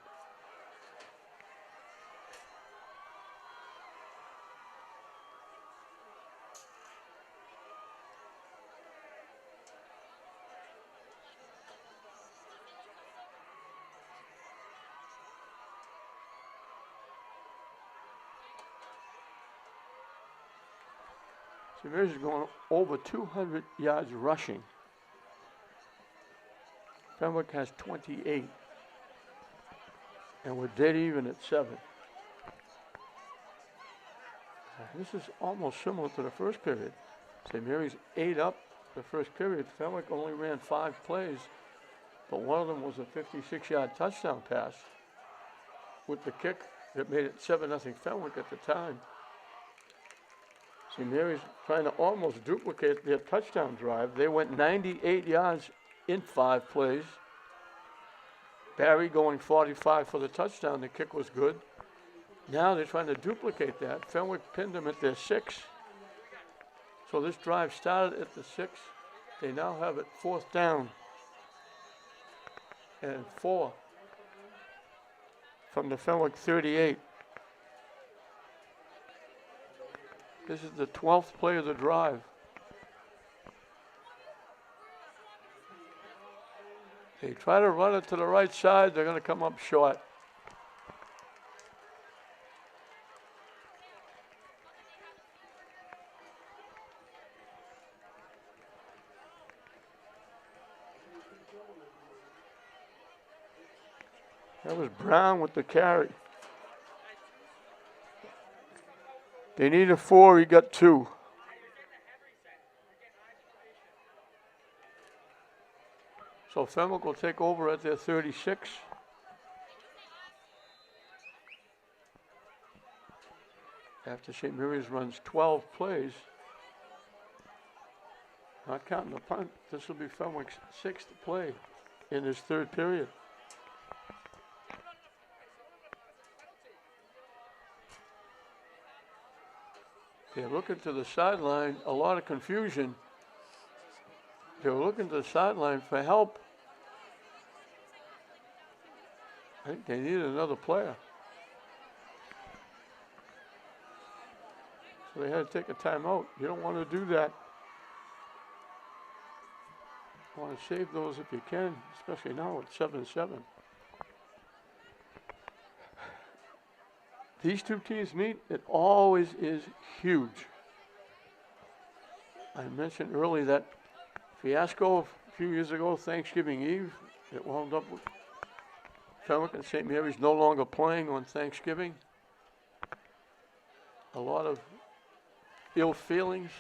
St. Mary's is going over 200 yards rushing. Fenwick has 28. And we're dead even at 7. This is almost similar to the first period. St. Mary's 8 up the first period. Fenwick only ran 5 plays, but one of them was a 56-yard touchdown pass with the kick that made it 7-0 Fenwick at the time. St. Mary's trying to almost duplicate their touchdown drive. They went 98 yards in 5 plays. Barry going 45 for the touchdown. The kick was good. Now they're trying to duplicate that. Fenwick pinned them at their 6. So this drive started at the 6. They now have it 4th down and 4 from the Fenwick 38. This is the 12th play of the drive. They try to run it to the right side. They're going to come up short. That was Brown with the carry. They needed 4, he got 2. So Fenwick will take over at their 36. after St. Mary's runs 12 plays. Not counting the punt, this will be Fenwick's 6th play in his 3rd period. They're looking to the sideline, a lot of confusion. They're looking to the sideline for help. I think they need another player. So they had to take a timeout. You don't want to do that. You want to save those if you can, especially now at 7-7. These two teams meet, it always is huge. I mentioned earlier that fiasco a few years ago, Thanksgiving Eve. It wound up with Fenwick and St. Mary's no longer playing on Thanksgiving. A lot of ill feelings.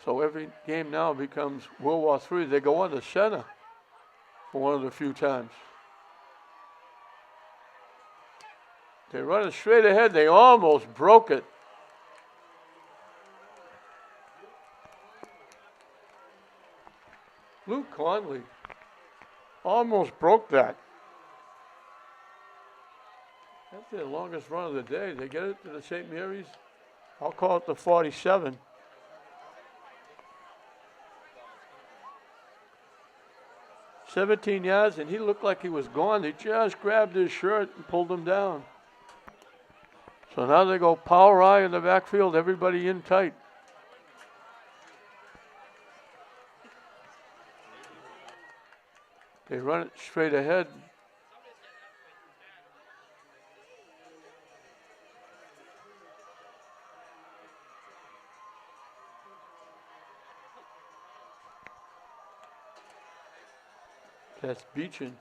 So every game now becomes World War III. They go under center for one of the few times. They run it straight ahead. They almost broke it. Luke Conley almost broke that. That's their longest run of the day. They get it to the St. Mary's. I'll call it the 47. "17 yards, and he looked like he was gone. They just grabbed his shirt and pulled him down. So now they go power I in the backfield, everybody in tight. They run it straight ahead. That's Beechin.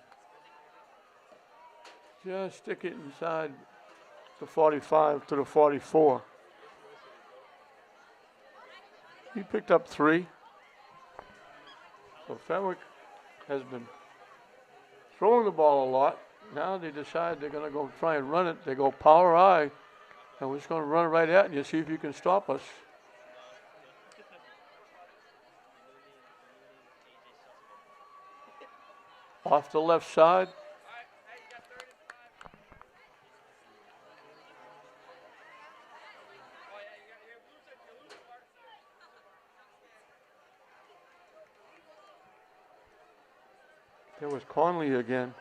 Just stick it inside the 45 to the 44. He picked up 3. So Fenwick has been throwing the ball a lot. Now they decide they're going to go try and run it. They go power I, and we're just going to run it right at you, see if you can stop us. Off the left side. There was Conley again.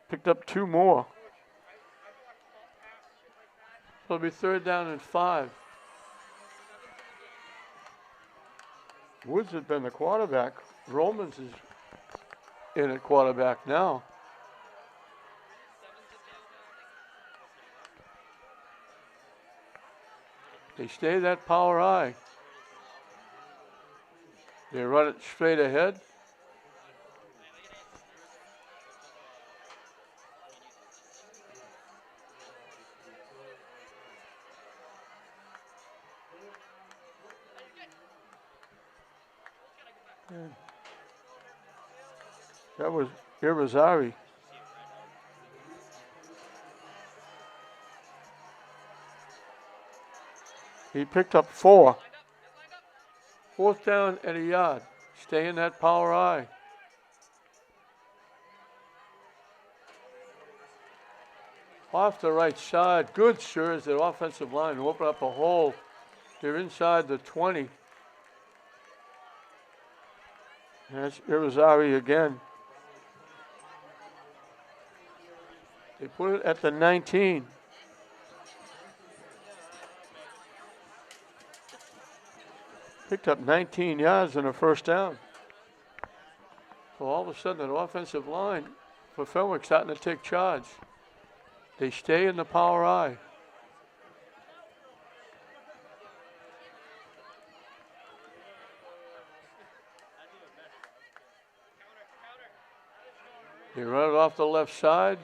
Picked up 2 more. So it'll be 3rd down and 5. Woods had been the quarterback. Romans is in at quarterback now. They stay that power I. They run it straight ahead. That was Irizarry. He picked up 4. 4th down and a yard. Stay in that power I. Off the right side. Good serves. Their offensive line open up a hole. They're inside the 20. And that's Irizarry again. They put it at the 19. Picked up 19 yards in a 1st down. So all of a sudden, that offensive line for Fenwick starting to take charge. They stay in the power I. They run it off the left side.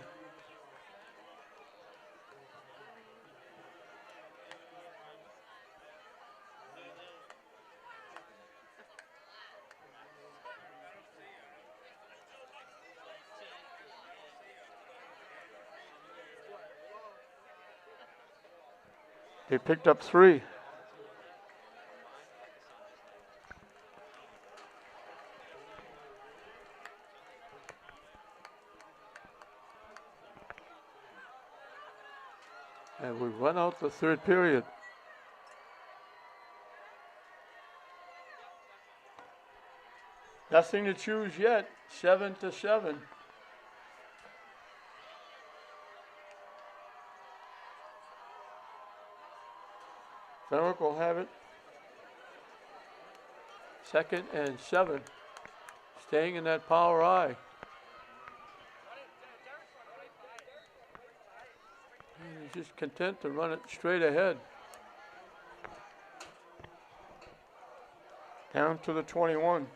They picked up 3. And we run out the third period. Nothing to choose yet. 7-7. Fenwick will have it. 2nd and 7. Staying in that power I. And he's just content to run it straight ahead. Down to the 21.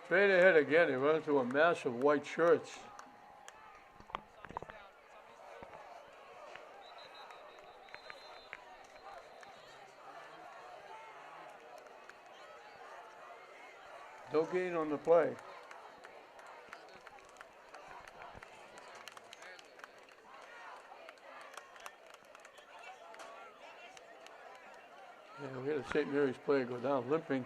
Straight ahead again, he runs into a mass of white shirts. No gain on the play. Yeah, we had a St. Mary's player go down limping.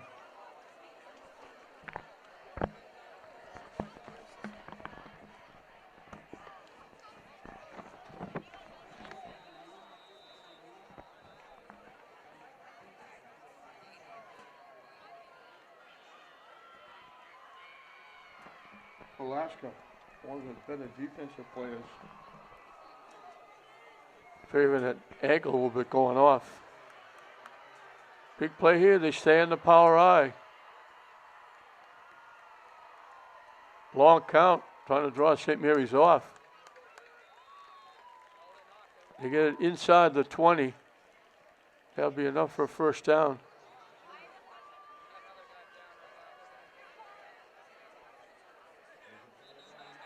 Alaska, one of the better defensive players. Favoring that ankle a little bit going off. Big play here, they stay in the power I. Long count, trying to draw St. Mary's off. They get it inside the 20. That'll be enough for a first down.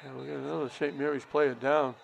And we got another St. Mary's player down.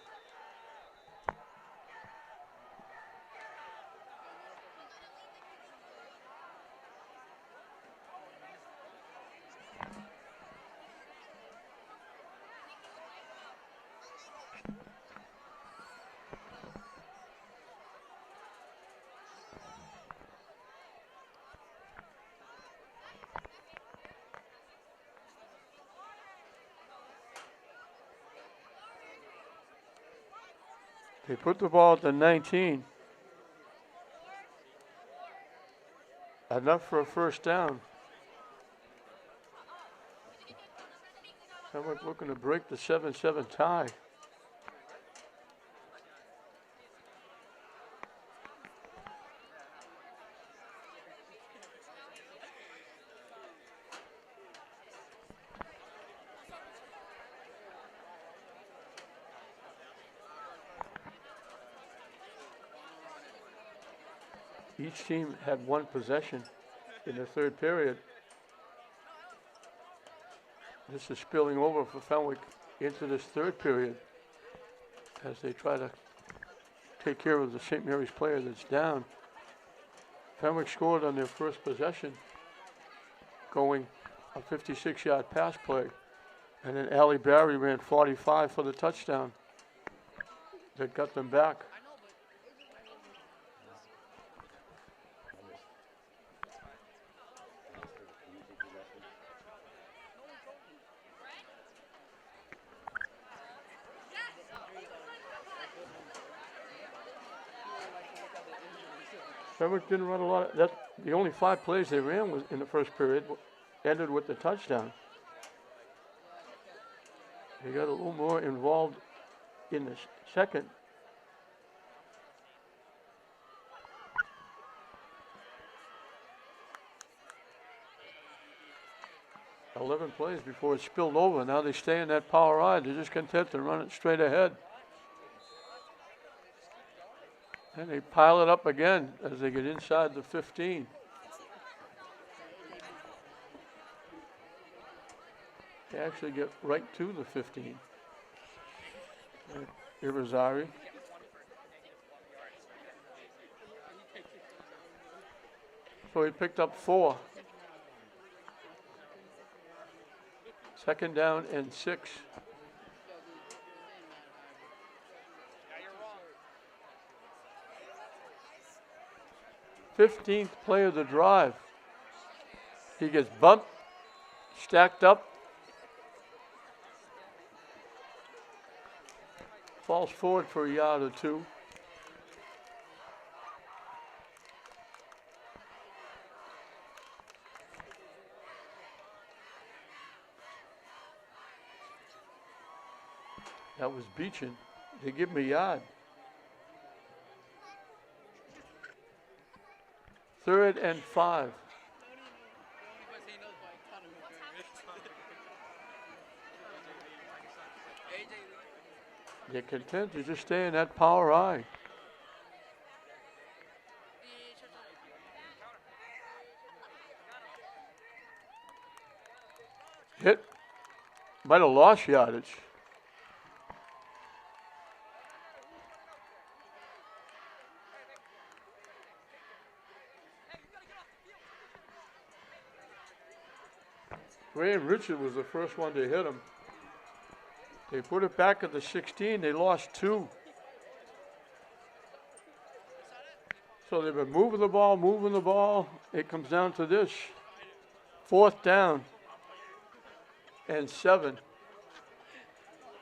They put the ball at the 19. Enough for a first down. Fenwick looking to break the 7-7 tie. Each team had one possession in the third period. This is spilling over for Fenwick into this third period as they try to take care of the St. Mary's player that's down. Fenwick scored on their first possession, going a 56-yard pass play. And then Allie Barry ran 45 for the touchdown that got them back. Fenwick didn't run a lot. The only 5 plays they ran was in the first period ended with the touchdown. They got a little more involved in the second. "11 plays before it spilled over. Now they stay in that power I. They're just content to run it straight ahead. And they pile it up again as they get inside the 15. They actually get right to the 15. Irizarry. So he picked up 4. Second down and 6. Fifteenth play of the drive. He gets bumped, stacked up, falls forward for a yard or 2. That was Beechin. They give him a yard. 3rd and 5. They're content to just stay in that power I. Hit. Might have lost yardage. Graham Richard was the first one to hit him. They put it back at the 16. They lost 2. So they've been moving the ball. It comes down to this. 4th down and 7.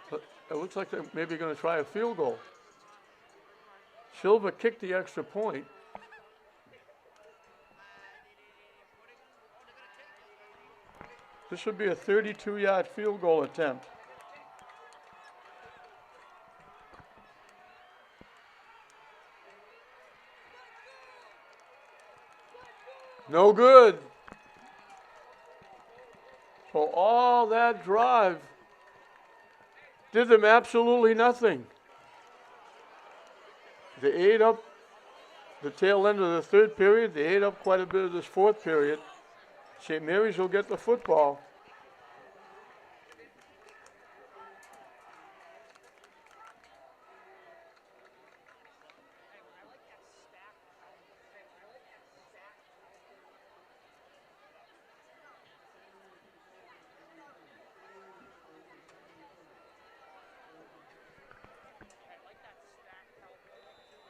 But it looks like they're maybe going to try a field goal. Silva kicked the extra point. This would be a 32-yard field goal attempt. No good. So all that drive did them absolutely nothing. They ate up the tail end of the 3rd period. They ate up quite a bit of this 4th period. St. Mary's will get the football.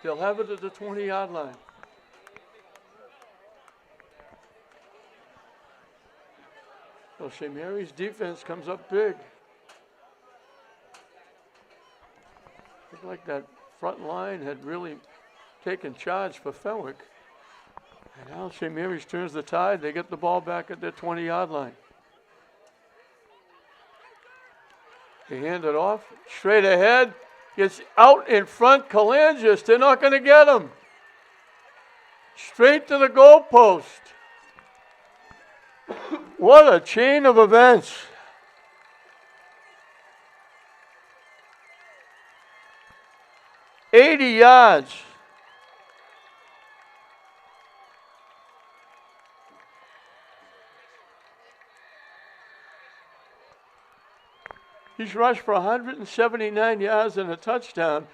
They'll have it at the 20-yard line. So St. Mary's defense comes up big. Looked like that front line had really taken charge for Fenwick. And now St. Mary's turns the tide. They get the ball back at their 20-yard line. They hand it off. Straight ahead. Gets out in front. Kalangis. They're not going to get him. Straight to the goalpost. What a chain of events. $80 yards. He's rushed for 179 yards and a touchdown.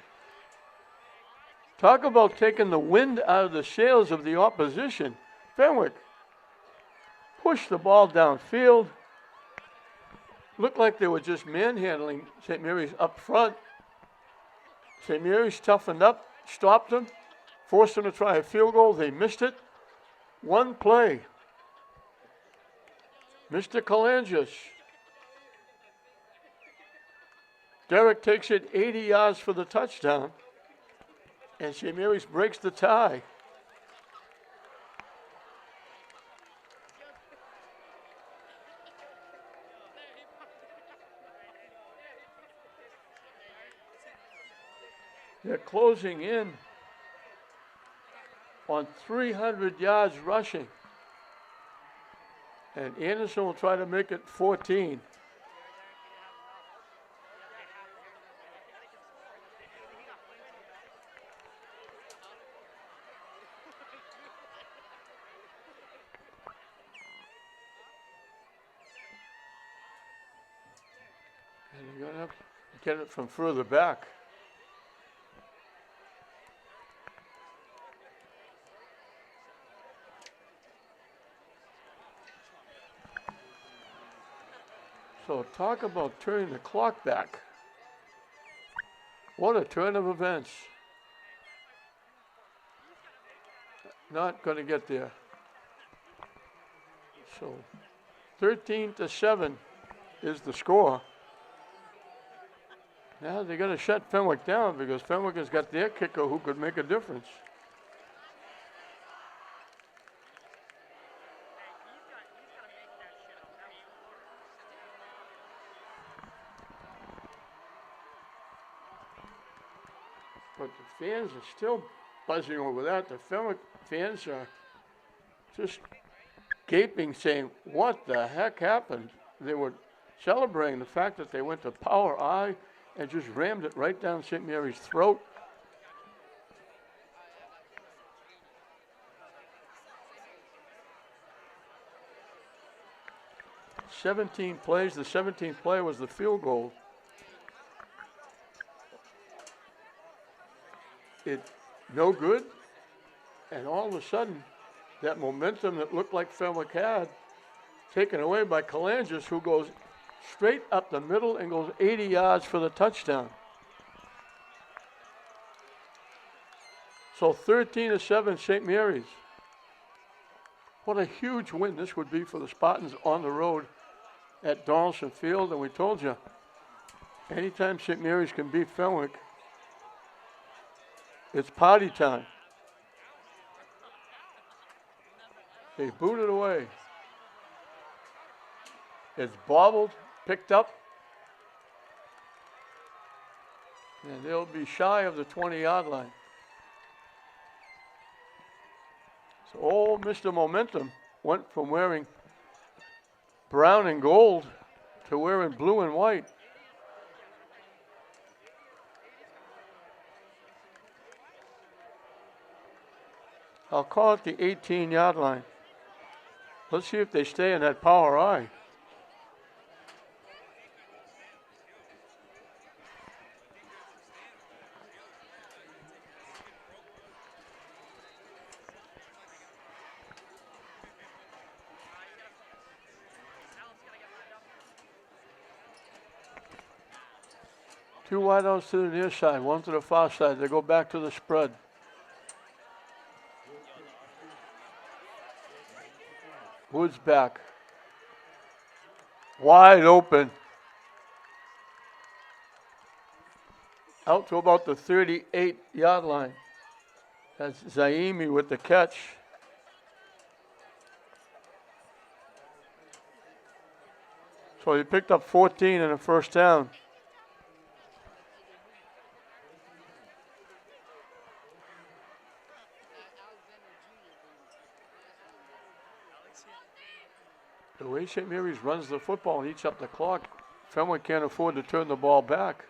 Talk about taking the wind out of the sails of the opposition. Fenwick pushed the ball downfield. Looked like they were just manhandling St. Mary's up front. St. Mary's toughened up, stopped them, forced them to try a field goal. They missed it. One play. Mr. Kalangis. Derek takes it 80 yards for the touchdown. And St. Mary's breaks the tie. They're closing in on 300 yards rushing. And Anderson will try to make it 14. And they're going to have to get it from further back. So talk about turning the clock back. What a turn of events. Not going to get there. So 13-7 is the score. Now they're going to shut Fenwick down because Fenwick has got their kicker who could make a difference. But the fans are still buzzing over that. The Fenwick fans are just gaping, saying, what the heck happened? They were celebrating the fact that they went to power I and just rammed it right down St. Mary's throat. "17 plays. The 17th play was the field goal. It no good, and all of a sudden, that momentum that looked like Fenwick had, taken away by Kalangis, who goes straight up the middle and goes 80 yards for the touchdown. So 13-7 St. Mary's. What a huge win this would be for the Spartans on the road at Donaldson Field. And we told you, anytime St. Mary's can beat Fenwick, it's party time. They boot it away. It's bobbled, picked up, and they'll be shy of the 20-yard line. So old Mr. Momentum went from wearing brown and gold to wearing blue and white. I'll call it the 18-yard line. Let's see if they stay in that power I. Two wideouts to the near side, one to the far side. They go back to the spread. Woods back. Wide open. Out to about the 38-yard line. That's Zaimi with the catch. So he picked up 14 in the first down. The way St. Mary's runs the football and eats up the clock, Fenwick can't afford to turn the ball back.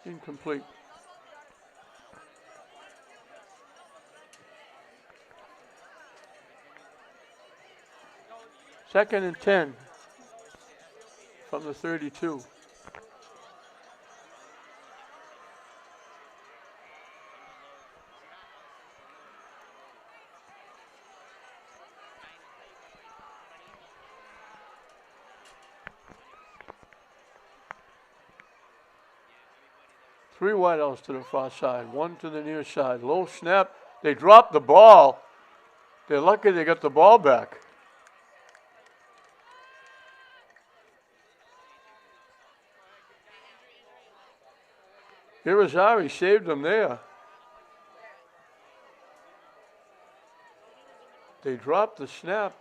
Incomplete. Second and 10 from the 32. Three wideouts to the far side, one to the near side. Low snap. They dropped the ball. They're lucky they got the ball back. Irizarry saved them there. They dropped the snap.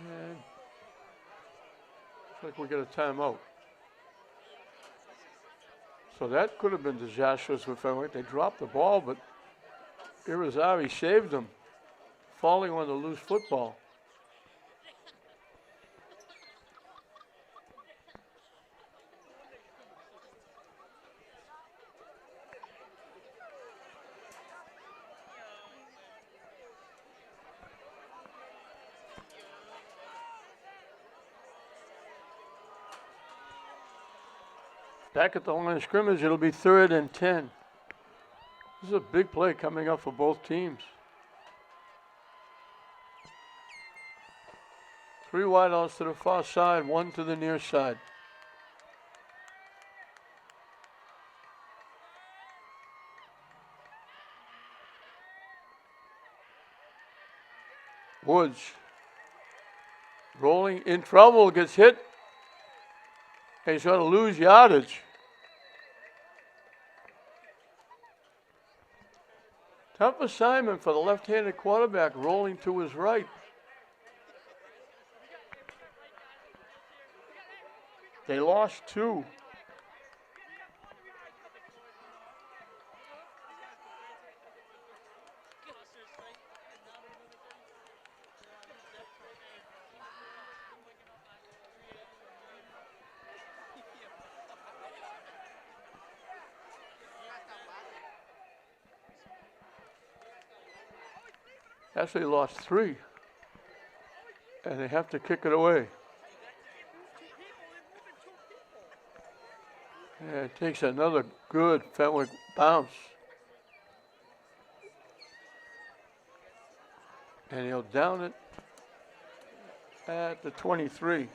And looks like we get a timeout. So that could have been disastrous for Fenwick. They dropped the ball, but Irizarry saved them, falling on the loose football. Back at the line of scrimmage, it'll be 3rd and 10. This is a big play coming up for both teams. 3 wideouts to the far side, 1 to the near side. Woods rolling in trouble, gets hit. And he's going to lose yardage. Tough assignment for the left-handed quarterback rolling to his right. They lost 2. Actually lost 3. And they have to kick it away. Yeah, it takes another good Fenwick bounce. And he'll down it at the 23.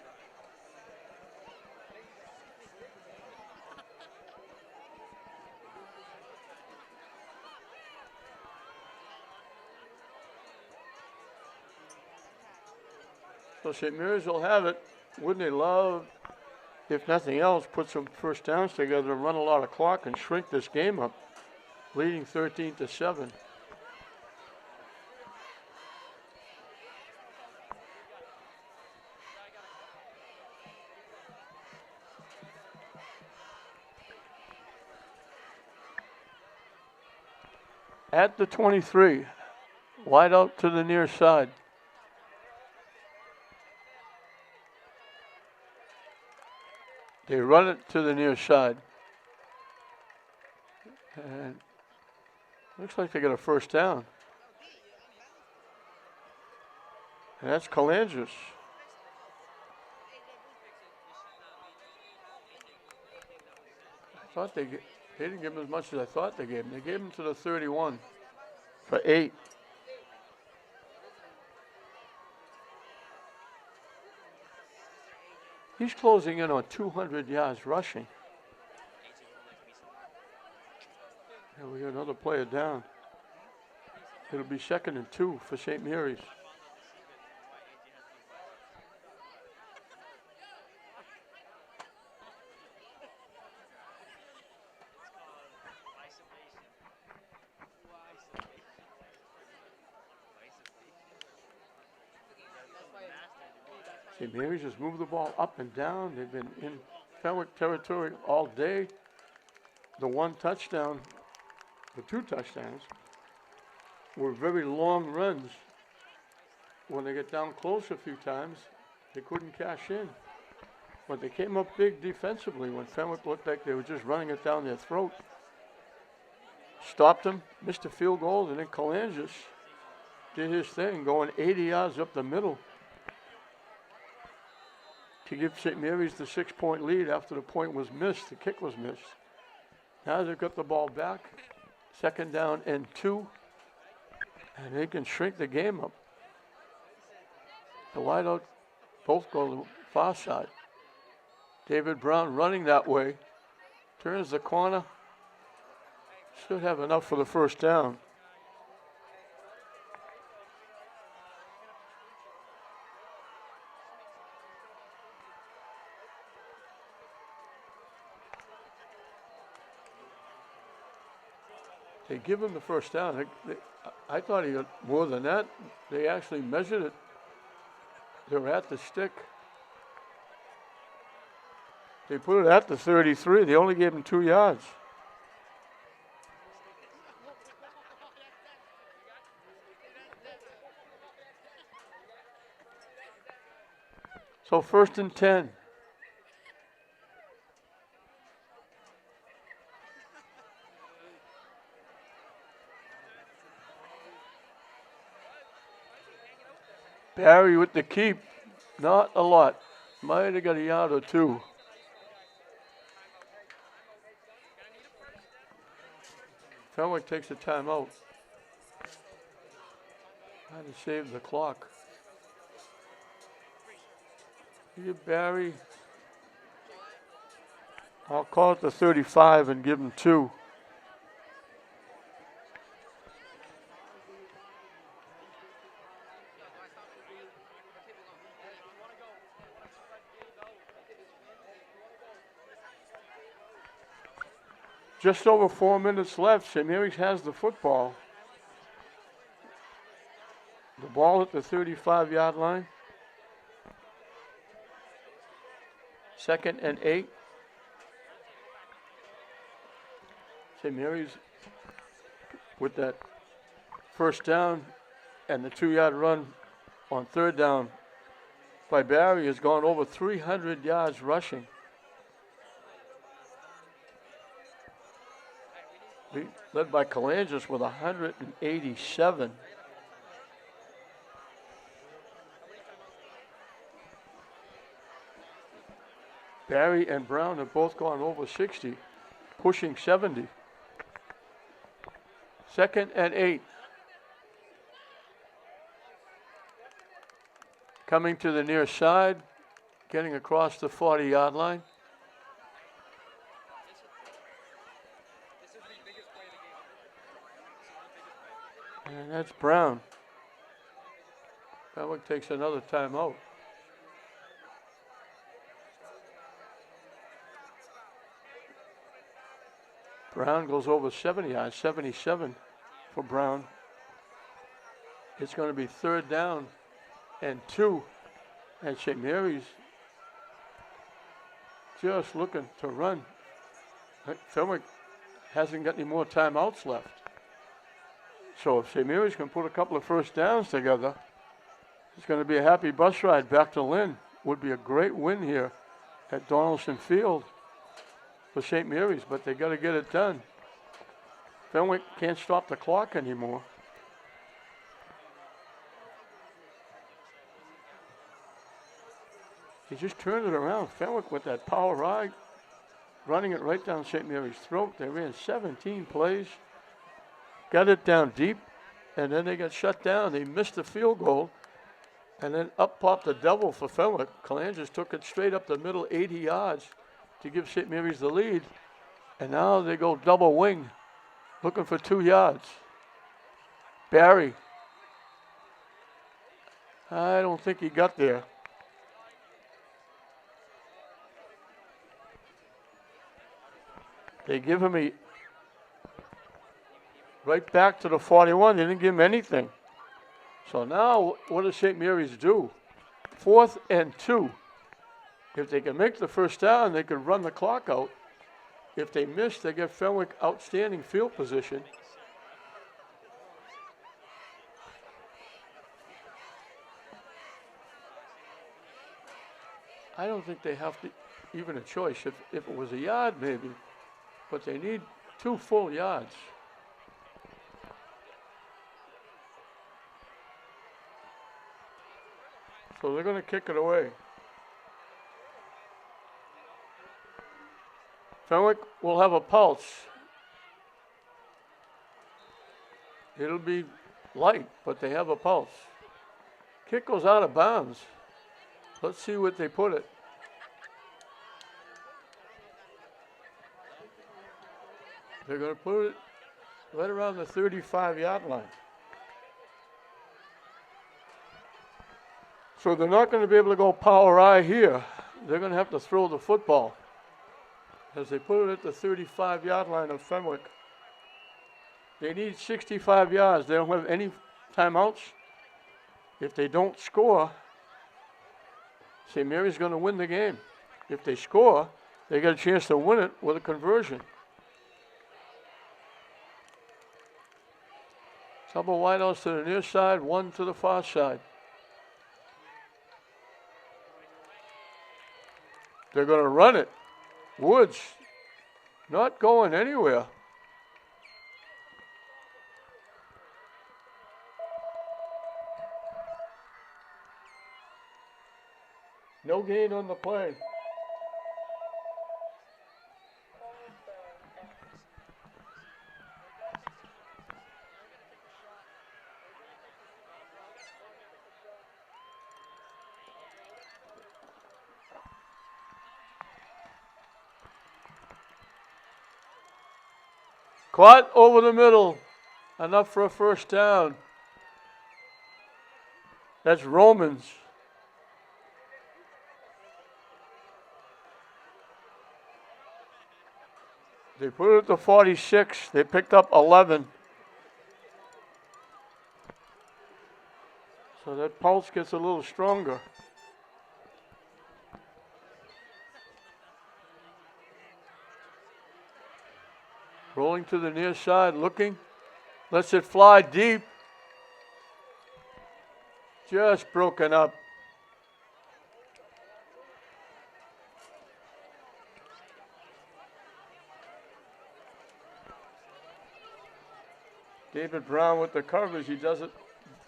So St. Mary's will have it. Wouldn't they love, if nothing else, put some first downs together and run a lot of clock and shrink this game up, leading 13-7. At the 23, wide out to the near side. They run it to the near side. And looks like they got a first down. And that's Kalangis. I thought they didn't give him as much as I thought they gave him. They gave him to the 31 for 8. He's closing in on 200 yards rushing. And we got another player down. It'll be 2nd and 2 for St. Mary's. St. Mary's just moved the ball up and down. They've been in Fenwick territory all day. The 1 touchdown, the 2 touchdowns, were very long runs. When they get down close a few times, they couldn't cash in. But they came up big defensively when Fenwick looked like they were just running it down their throat. Stopped them, missed a field goal, and then Kalangis did his thing, going 80 yards up the middle to give St. Mary's the 6-point lead after the point was missed, the kick was missed. Now they've got the ball back, 2nd down and 2, and they can shrink the game up. The wideout both go to the far side. David Brown running that way, turns the corner, should have enough for the first down. They give him the first down. I thought he got more than that. They actually measured it. They were at the stick. They put it at the 33. They only gave him 2 yards. So 1st and 10. Barry with the keep. Not a lot. Might have got a yard or 2. Fenwick takes a timeout. Trying to save the clock. Here, Barry. I'll call it the 35 and give him 2. Just over 4 minutes left. St. Mary's has the football. The ball at the 35-yard line. 2nd and 8. St. Mary's with that 1st down and the 2-yard run on 3rd down by Barry has gone over 300 yards rushing. Led by Kalangis with 187. Barry and Brown have both gone over 60, pushing 70. 2nd and 8. Coming to the near side, getting across the 40-yard line. And that's Brown. Fenwick takes another timeout. Brown goes over 70 yards, 77 for Brown. It's going to be 3rd down and 2. And St. Mary's just looking to run. Fenwick hasn't got any more timeouts left. So if St. Mary's can put a couple of 1st downs together, it's going to be a happy bus ride back to Lynn. Would be a great win here at Donaldson Field for St. Mary's, but they got to get it done. Fenwick can't stop the clock anymore. He just turned it around. Fenwick with that power ride, running it right down St. Mary's throat. They ran 17 plays. Got it down deep, and then they got shut down. They missed the field goal, and then up popped the devil for Fenwick. Kalangis took it straight up the middle, 80 yards, to give St. Mary's the lead. And now they go double wing, looking for 2 yards. Barry. I don't think he got there. They give him a right back to the 41. They didn't give him anything. So now what does St. Mary's do? 4th and 2. If they can make the 1st down, they can run the clock out. If they miss, they get Fenwick outstanding field position. I don't think they have to even a choice. If it was a yard, maybe. But they need 2 full yards. So they're going to kick it away. Fenwick will have a pulse. It'll be light, but they have a pulse. Kick goes out of bounds. Let's see what they put it. They're going to put it right around the 35-yard line. So they're not going to be able to go power I here. They're going to have to throw the football as they put it at the 35-yard line of Fenwick. They need 65 yards. They don't have any timeouts. If they don't score, St. Mary's going to win the game. If they score, they got a chance to win it with a conversion. Couple wideouts to the near side, one to the far side. They're going to run it. Woods not going anywhere. No gain on the play. Caught over the middle. Enough for a first down. That's Romans. They put it at the 46. They picked up 11. So that pulse gets a little stronger. Rolling to the near side, looking. Lets it fly deep. Just broken up. David Brown with the coverage. He does it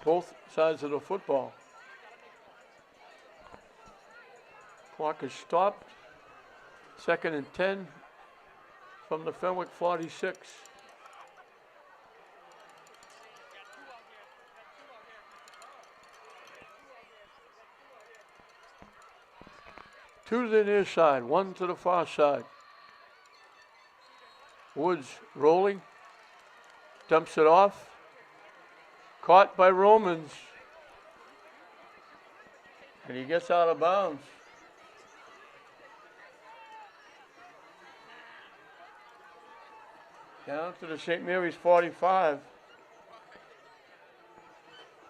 both sides of the football. Clock is stopped. 2nd and 10 from the Fenwick 46. Two to the near side, one to the far side. Woods rolling, dumps it off. Caught by Romans. And he gets out of bounds. Down to the St. Mary's 45.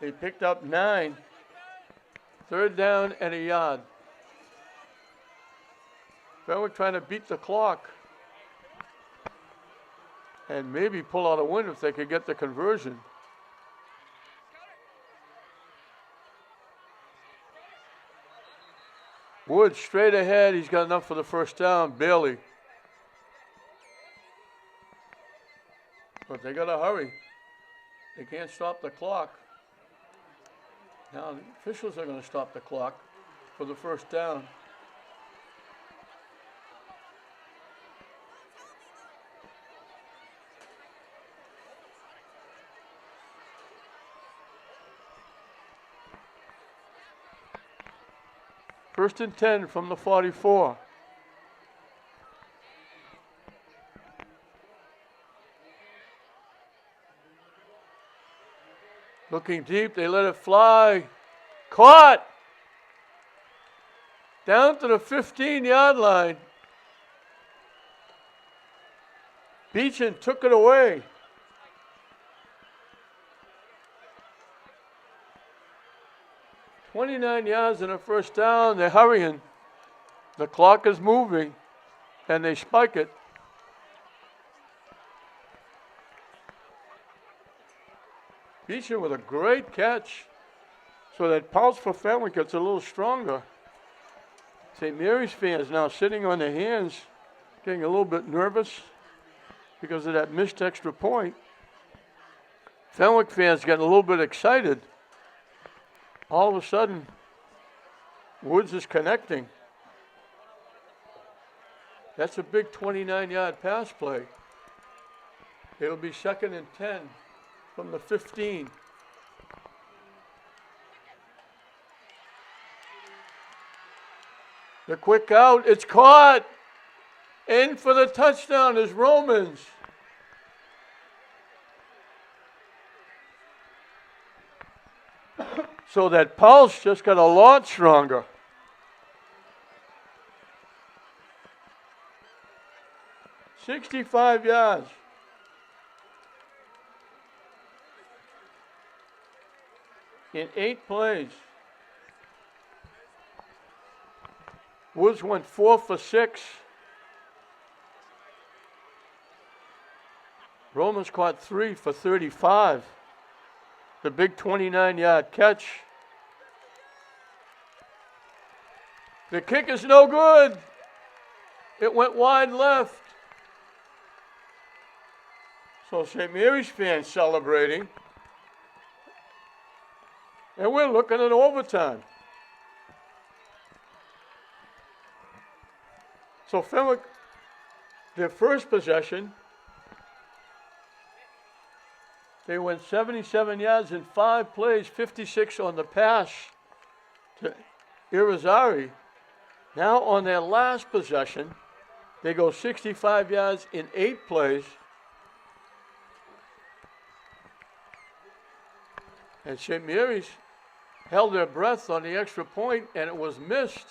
They picked up 9. 3rd down and a yard. Fenwick trying to beat the clock. And maybe pull out a win if they could get the conversion. Woods straight ahead. He's got enough for the first down, barely. But they got to hurry. They can't stop the clock. Now the officials are going to stop the clock for the first down. First and 10 from the 44. Looking deep, they let it fly. Caught! Down to the 15-yard line. Beechin took it away. "29 yards and a first down. They're hurrying. The clock is moving, and they spike it. Beechin with a great catch, so that pulse for Fenwick gets a little stronger. St. Mary's fans now sitting on their hands, getting a little bit nervous because of that missed extra point. Fenwick fans getting a little bit excited. All of a sudden, Woods is connecting. That's a big 29-yard pass play. It'll be 2nd and 10 from the 15. The quick out, it's caught. In for the touchdown is Romans. So that pulse just got a lot stronger. "65 yards. In 8 plays. Woods went 4 for 6 Romans caught 3 for 35. The big 29-yard catch. The kick is no good. It went wide left. So St. Mary's fans celebrating. And we're looking at overtime. So Fenwick, their first possession, they went 77 yards in 5 plays, 56 on the pass to Irizarry. Now on their last possession, they go 65 yards in 8 plays. And St. Mary's held their breath on the extra point, and it was missed.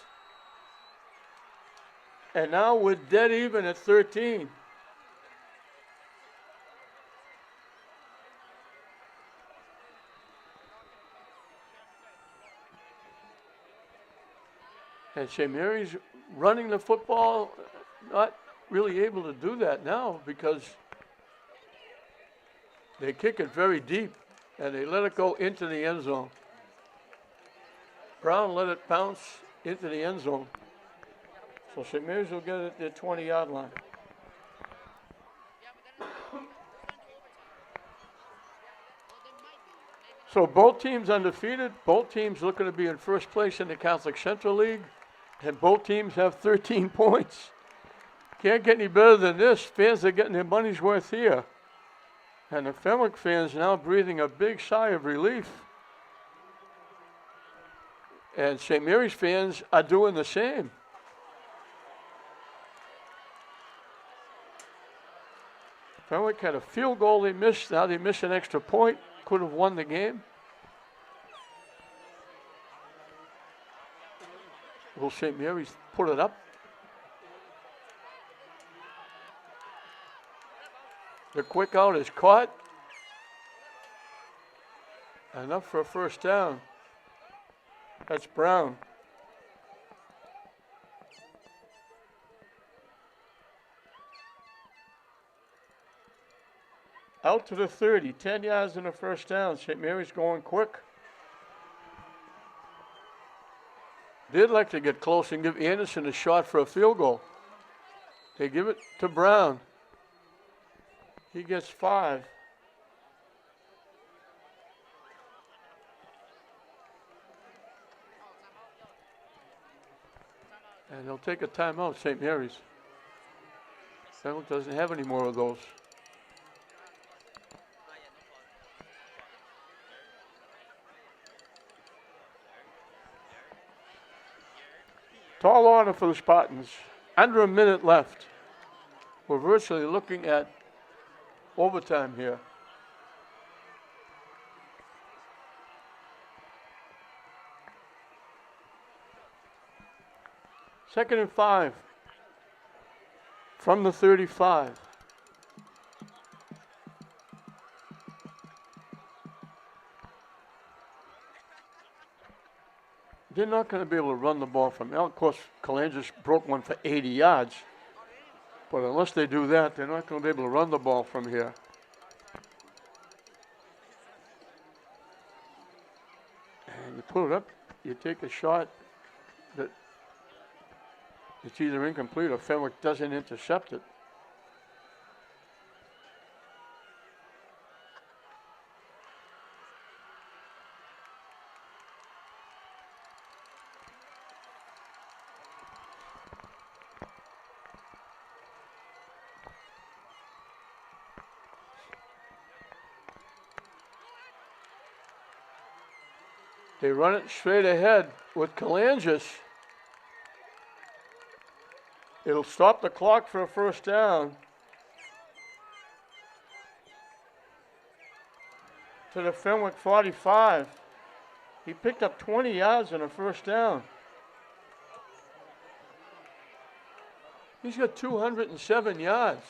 And now we're dead even at 13. And St. Mary's running the football, not really able to do that now because they kick it very deep and they let it go into the end zone. Brown let it bounce into the end zone. So St. Mary's will get it at their 20-yard line. So both teams undefeated, both teams looking to be in first place in the Catholic Central League, and both teams have 13 points. Can't get any better than this. Fans are getting their money's worth here. And the Fenwick fans now breathing a big sigh of relief. And St. Mary's fans are doing the same. Fenwick had a field goal they missed. Now they miss an extra point. Could have won the game. Will St. Mary's put it up? The quick out is caught. Enough for a first down. That's Brown. Out to the 30, 10 yards and a first down. St. Mary's going quick. They'd like to get close and give Anderson a shot for a field goal. They give it to Brown. He gets 5. And they'll take a timeout, St. Mary's. Fenwick doesn't have any more of those. Tall order for the Spartans. Under a minute left. We're virtually looking at overtime here. Second and 5 from the 35. They're not going to be able to run the ball from out. Of course, Calangis broke one for 80 yards. But unless they do that, they're not going to be able to run the ball from here. And you put it up, you take a shot that it's either incomplete or Fenwick doesn't intercept it. They run it straight ahead with Calangis. It'll stop the clock for a first down. To the Fenwick 45. He picked up 20 yards on a first down. He's got 207 yards.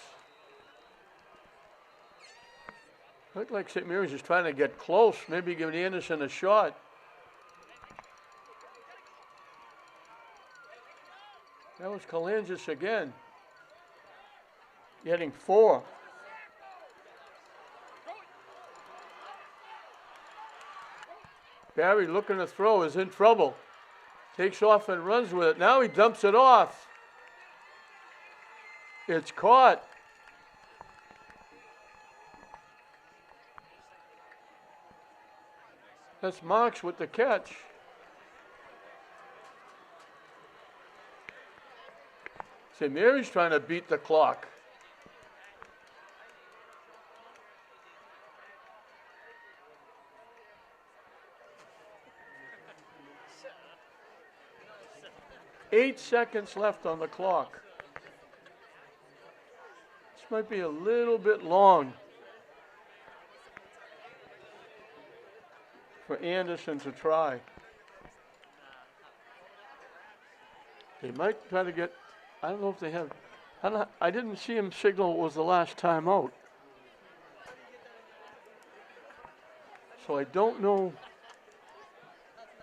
Looked like St. Mary's is trying to get close, maybe give Anderson a shot. That was Calangis again, getting 4. Barry looking to throw, is in trouble. Takes off and runs with it. Now he dumps it off. It's caught. That's Marks with the catch. St. Mary's trying to beat the clock. Eight seconds left on the clock. This might be a little bit long for Anderson to try. They might try to get, I don't know if they have, I didn't see him signal it was the last timeout. So I don't know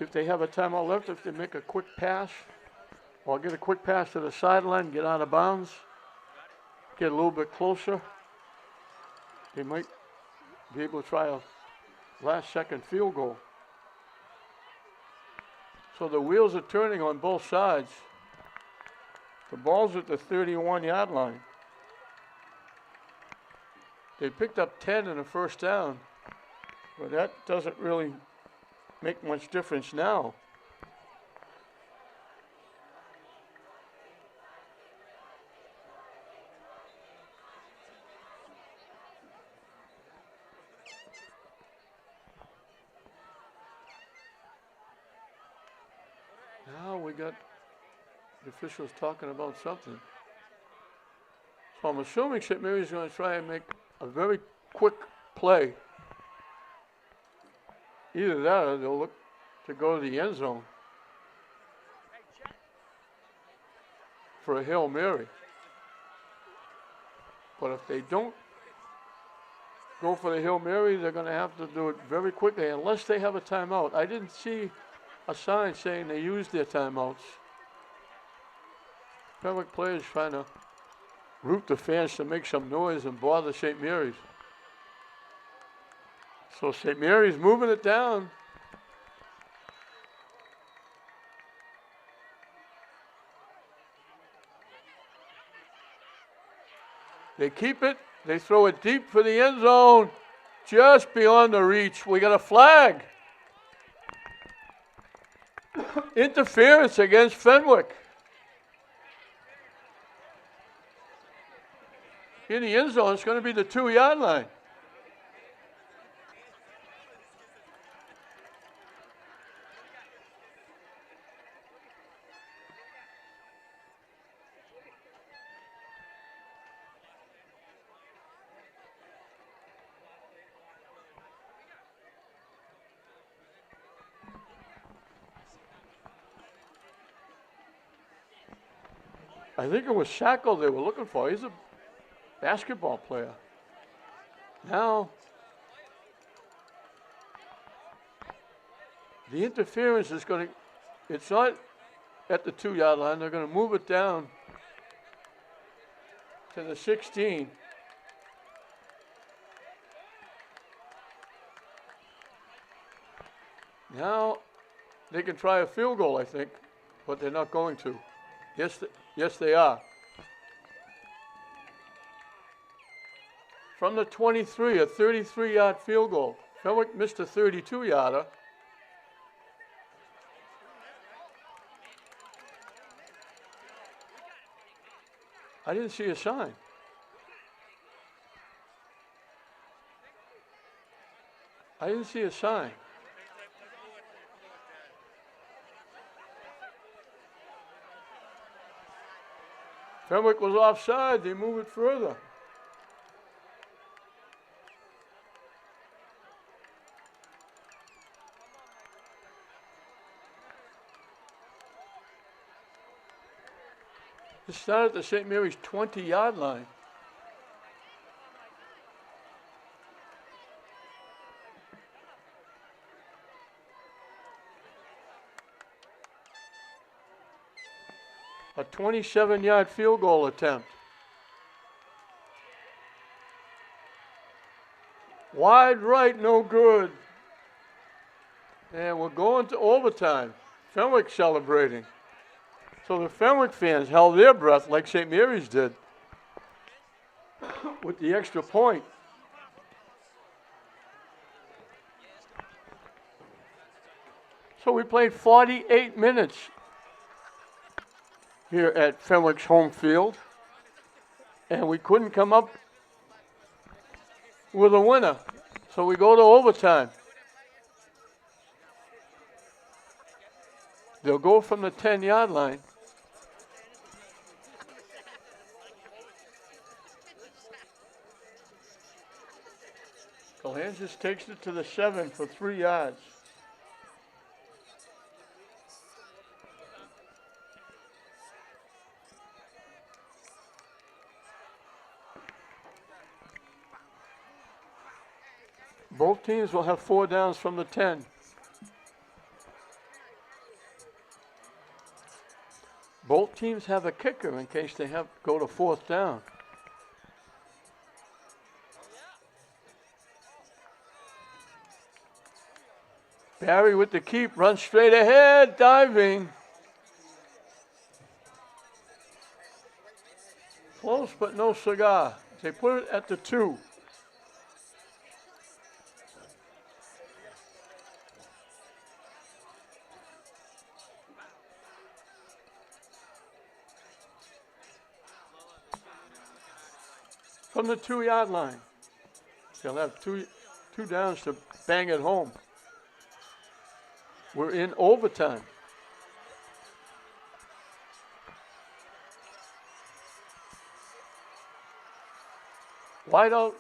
if they have a timeout left, if they make a quick pass, or get a quick pass to the sideline, get out of bounds, get a little bit closer. They might be able to try a last-second field goal. So the wheels are turning on both sides. The ball's at the 31-yard line. They picked up 10 in the first down, but that doesn't really make much difference now. Now we got the officials talking about something. So I'm assuming St. Mary's going to try and make a very quick play. Either that or they'll look to go to the end zone for a Hail Mary. But if they don't go for the Hail Mary, they're going to have to do it very quickly unless they have a timeout. I didn't see a sign saying they used their timeouts. Fenwick players trying to root the fans to make some noise and bother St. Mary's. So St. Mary's moving it down. They keep it. They throw it deep for the end zone. Just beyond the reach. We got a flag. Interference against Fenwick. In the end zone, it's going to be the 2-yard line. I think it was Shackle they were looking for. He's a basketball player. Now, the interference is going to, it's not at the 2-yard line. They're going to move it down to the 16. Now, they can try a field goal, I think, but they're not going to. Yes, they are. From the 23, a 33-yard field goal. Fenwick missed a 32-yarder. I didn't see a sign. I didn't see a sign. Fenwick was offside. They move it further. It started at the St. Mary's 20-yard line. A 27-yard field goal attempt. Wide right, no good. And we're going to overtime. Fenwick celebrating. So the Fenwick fans held their breath like St. Mary's did with the extra point. So we played 48 minutes here at Fenwick's home field, and we couldn't come up with a winner. So we go to overtime. They'll go from the 10-yard line. Kalanzas takes it to the 7 for 3 yards. Both teams will have 4 downs from the 10. Both teams have a kicker in case they have to go to 4th down. Barry with the keep, runs straight ahead, diving. Close but no cigar. They put it at the 2. From the 2-yard line. They'll have two downs to bang it home. We're in overtime. Wide out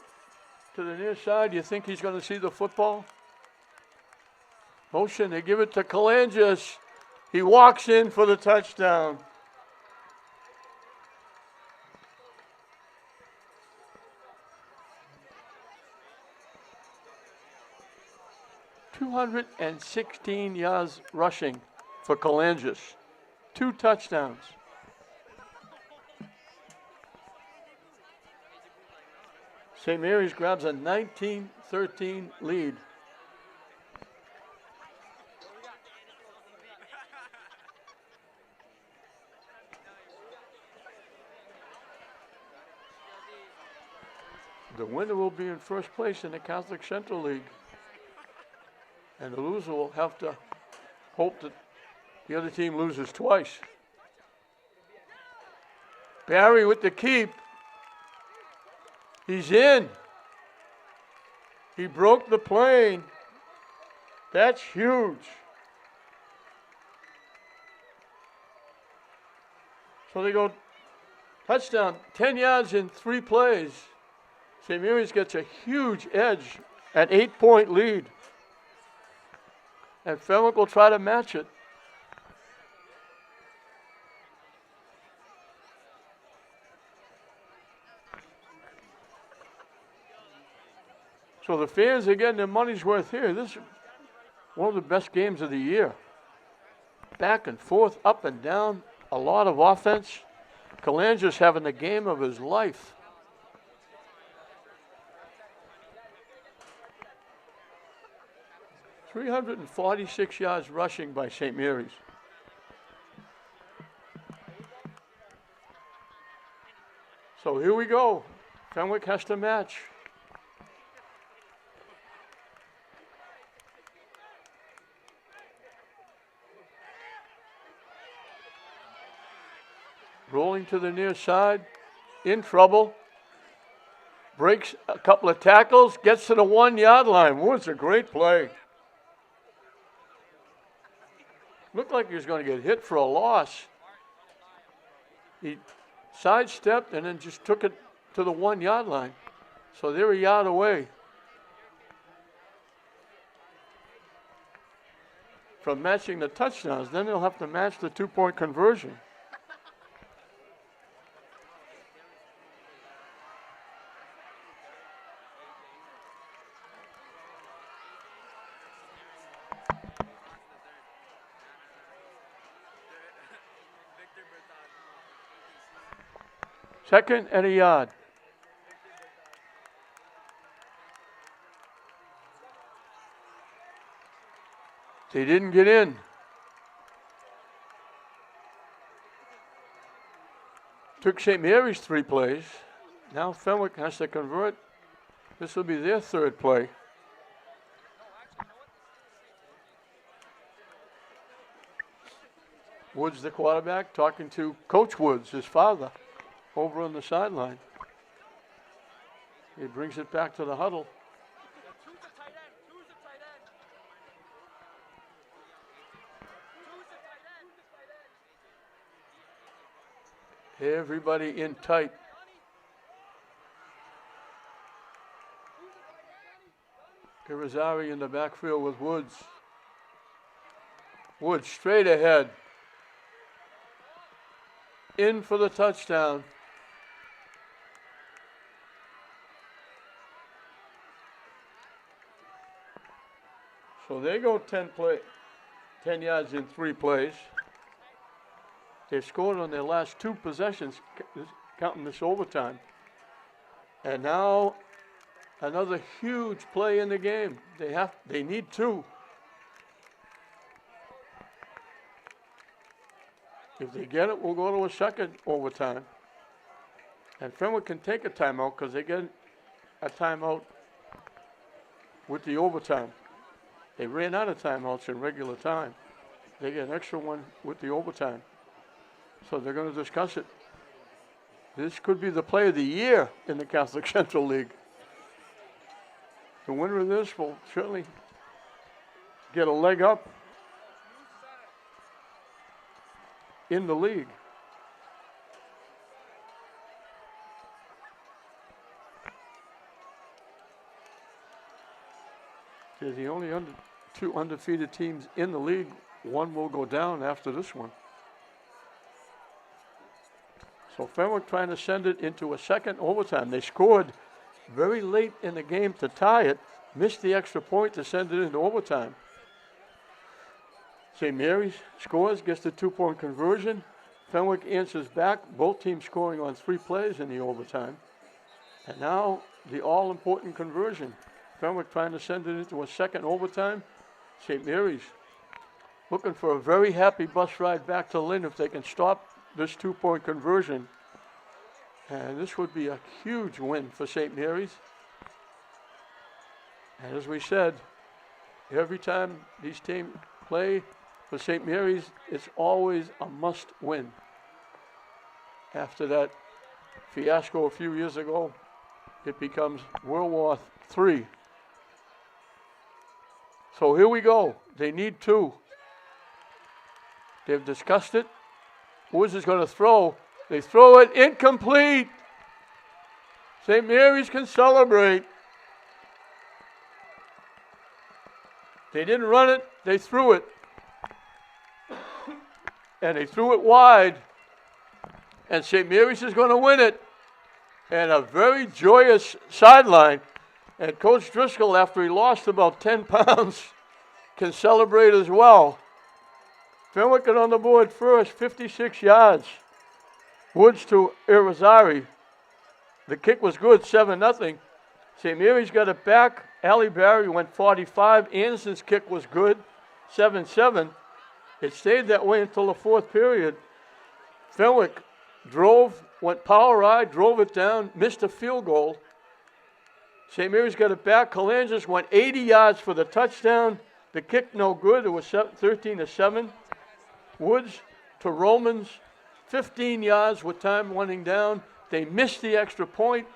to the near side. You think he's going to see the football? Motion, they give it to Kalanzas. He walks in for the touchdown. .216 yards rushing for Kalanzas. 2 touchdowns. St. Mary's grabs a 19-13 lead. The winner will be in first place in the Catholic Central League. And the loser will have to hope that the other team loses twice. Barry with the keep. He's in. He broke the plane. That's huge. So they go touchdown, 10 yards in 3 plays. St. Mary's gets a huge edge, an 8-point lead. And Fenwick will try to match it. So the fans are getting their money's worth here. This is one of the best games of the year. Back and forth, up and down, a lot of offense. Kalanzas having the game of his life. .346 yards rushing by St. Mary's. So here we go. Fenwick has to match. Rolling to the near side, in trouble. Breaks a couple of tackles, gets to the 1-yard line. Woods, a great play. Looked like he was going to get hit for a loss. He sidestepped and then just took it to the 1-yard line. So they're a yard away from matching the touchdowns. Then they'll have to match the 2-point conversion. Second and a yard. They didn't get in. Took St. Mary's 3 plays. Now Fenwick has to convert. This will be their 3rd play. Woods, the quarterback, talking to Coach Woods, his father, over on the sideline. He brings it back to the huddle. Everybody in tight. Irizarry in the backfield with Woods. Woods straight ahead. In for the touchdown. So they go 10 yards in 3 plays. They've scored on their last 2 possessions, counting this overtime. And now another huge play in the game. They need 2. If they get it, we'll go to a second overtime. And Fenwick can take a timeout because they get a timeout with the overtime. They ran out of timeouts in regular time. They get an extra one with the overtime. So they're going to discuss it. This could be the play of the year in the Catholic Central League. The winner of this will certainly get a leg up in the league. They're the only 2 undefeated teams in the league. One will go down after this one. So Fenwick trying to send it into a second overtime. They scored very late in the game to tie it, missed the extra point to send it into overtime. St. Mary's scores, gets the 2-point conversion. Fenwick answers back, both teams scoring on 3 plays in the overtime. And now the all-important conversion. Fenwick trying to send it into a second overtime. St. Mary's looking for a very happy bus ride back to Lynn if they can stop this 2-point conversion. And this would be a huge win for St. Mary's. And as we said, every time these teams play for St. Mary's, it's always a must win. After that fiasco a few years ago, it becomes World War III. So here we go. They need 2. They've discussed it. Woods is going to throw. They throw it incomplete. St. Mary's can celebrate. They didn't run it. They threw it. And they threw it wide. And St. Mary's is going to win it. And a very joyous sideline. And Coach Driscoll, after he lost about 10 pounds, can celebrate as well. Fenwick on the board first, 56 yards. Woods to Irizarry. The kick was good, 7-0. St. Mary's got it back. Allie Barry went 45. Anderson's kick was good, 7-7. It stayed that way until the 4th period. Fenwick drove, went power ride, drove it down, missed a field goal. St. Mary's got it back. Kalangis went 80 yards for the touchdown. The kick no good. It was 13-7. Woods to Romans, 15 yards with time winding down. They missed the extra point,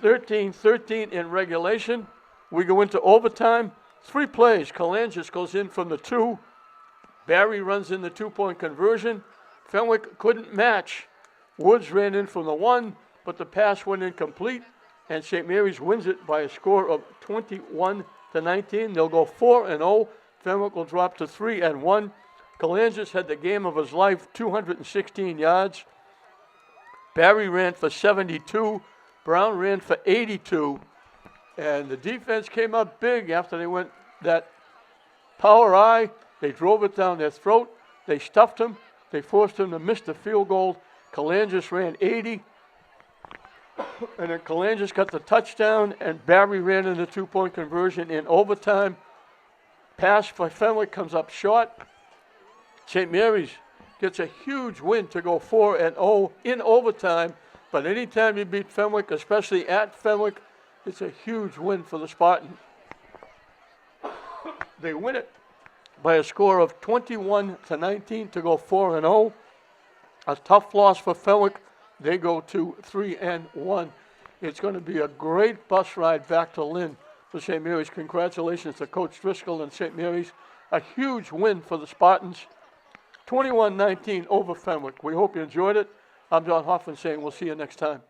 13-13 in regulation. We go into overtime. 3 plays. Kalangis goes in from the 2. Barry runs in the 2-point conversion. Fenwick couldn't match. Woods ran in from the 1, but the pass went incomplete, and St. Mary's wins it by a score of 21-19. They'll go 4-0. Fenwick will drop to 3-1. Kalangis had the game of his life, 216 yards. Barry ran for 72. Brown ran for 82. And the defense came up big after they went that power eye. They drove it down their throat. They stuffed him. They forced him to miss the field goal. Kalangis ran 80. And then Kalangis got the touchdown, and Barry ran in the 2-point conversion in overtime. Pass for Fenwick comes up short. St. Mary's gets a huge win to go 4-0 in overtime. But anytime you beat Fenwick, especially at Fenwick, it's a huge win for the Spartans. They win it by a score of 21-19 to go 4-0. A tough loss for Fenwick. They go to 3-1. It's going to be a great bus ride back to Lynn for St. Mary's. Congratulations to Coach Driscoll and St. Mary's. A huge win for the Spartans. 21-19 over Fenwick. We hope you enjoyed it. I'm John Hoffman saying we'll see you next time.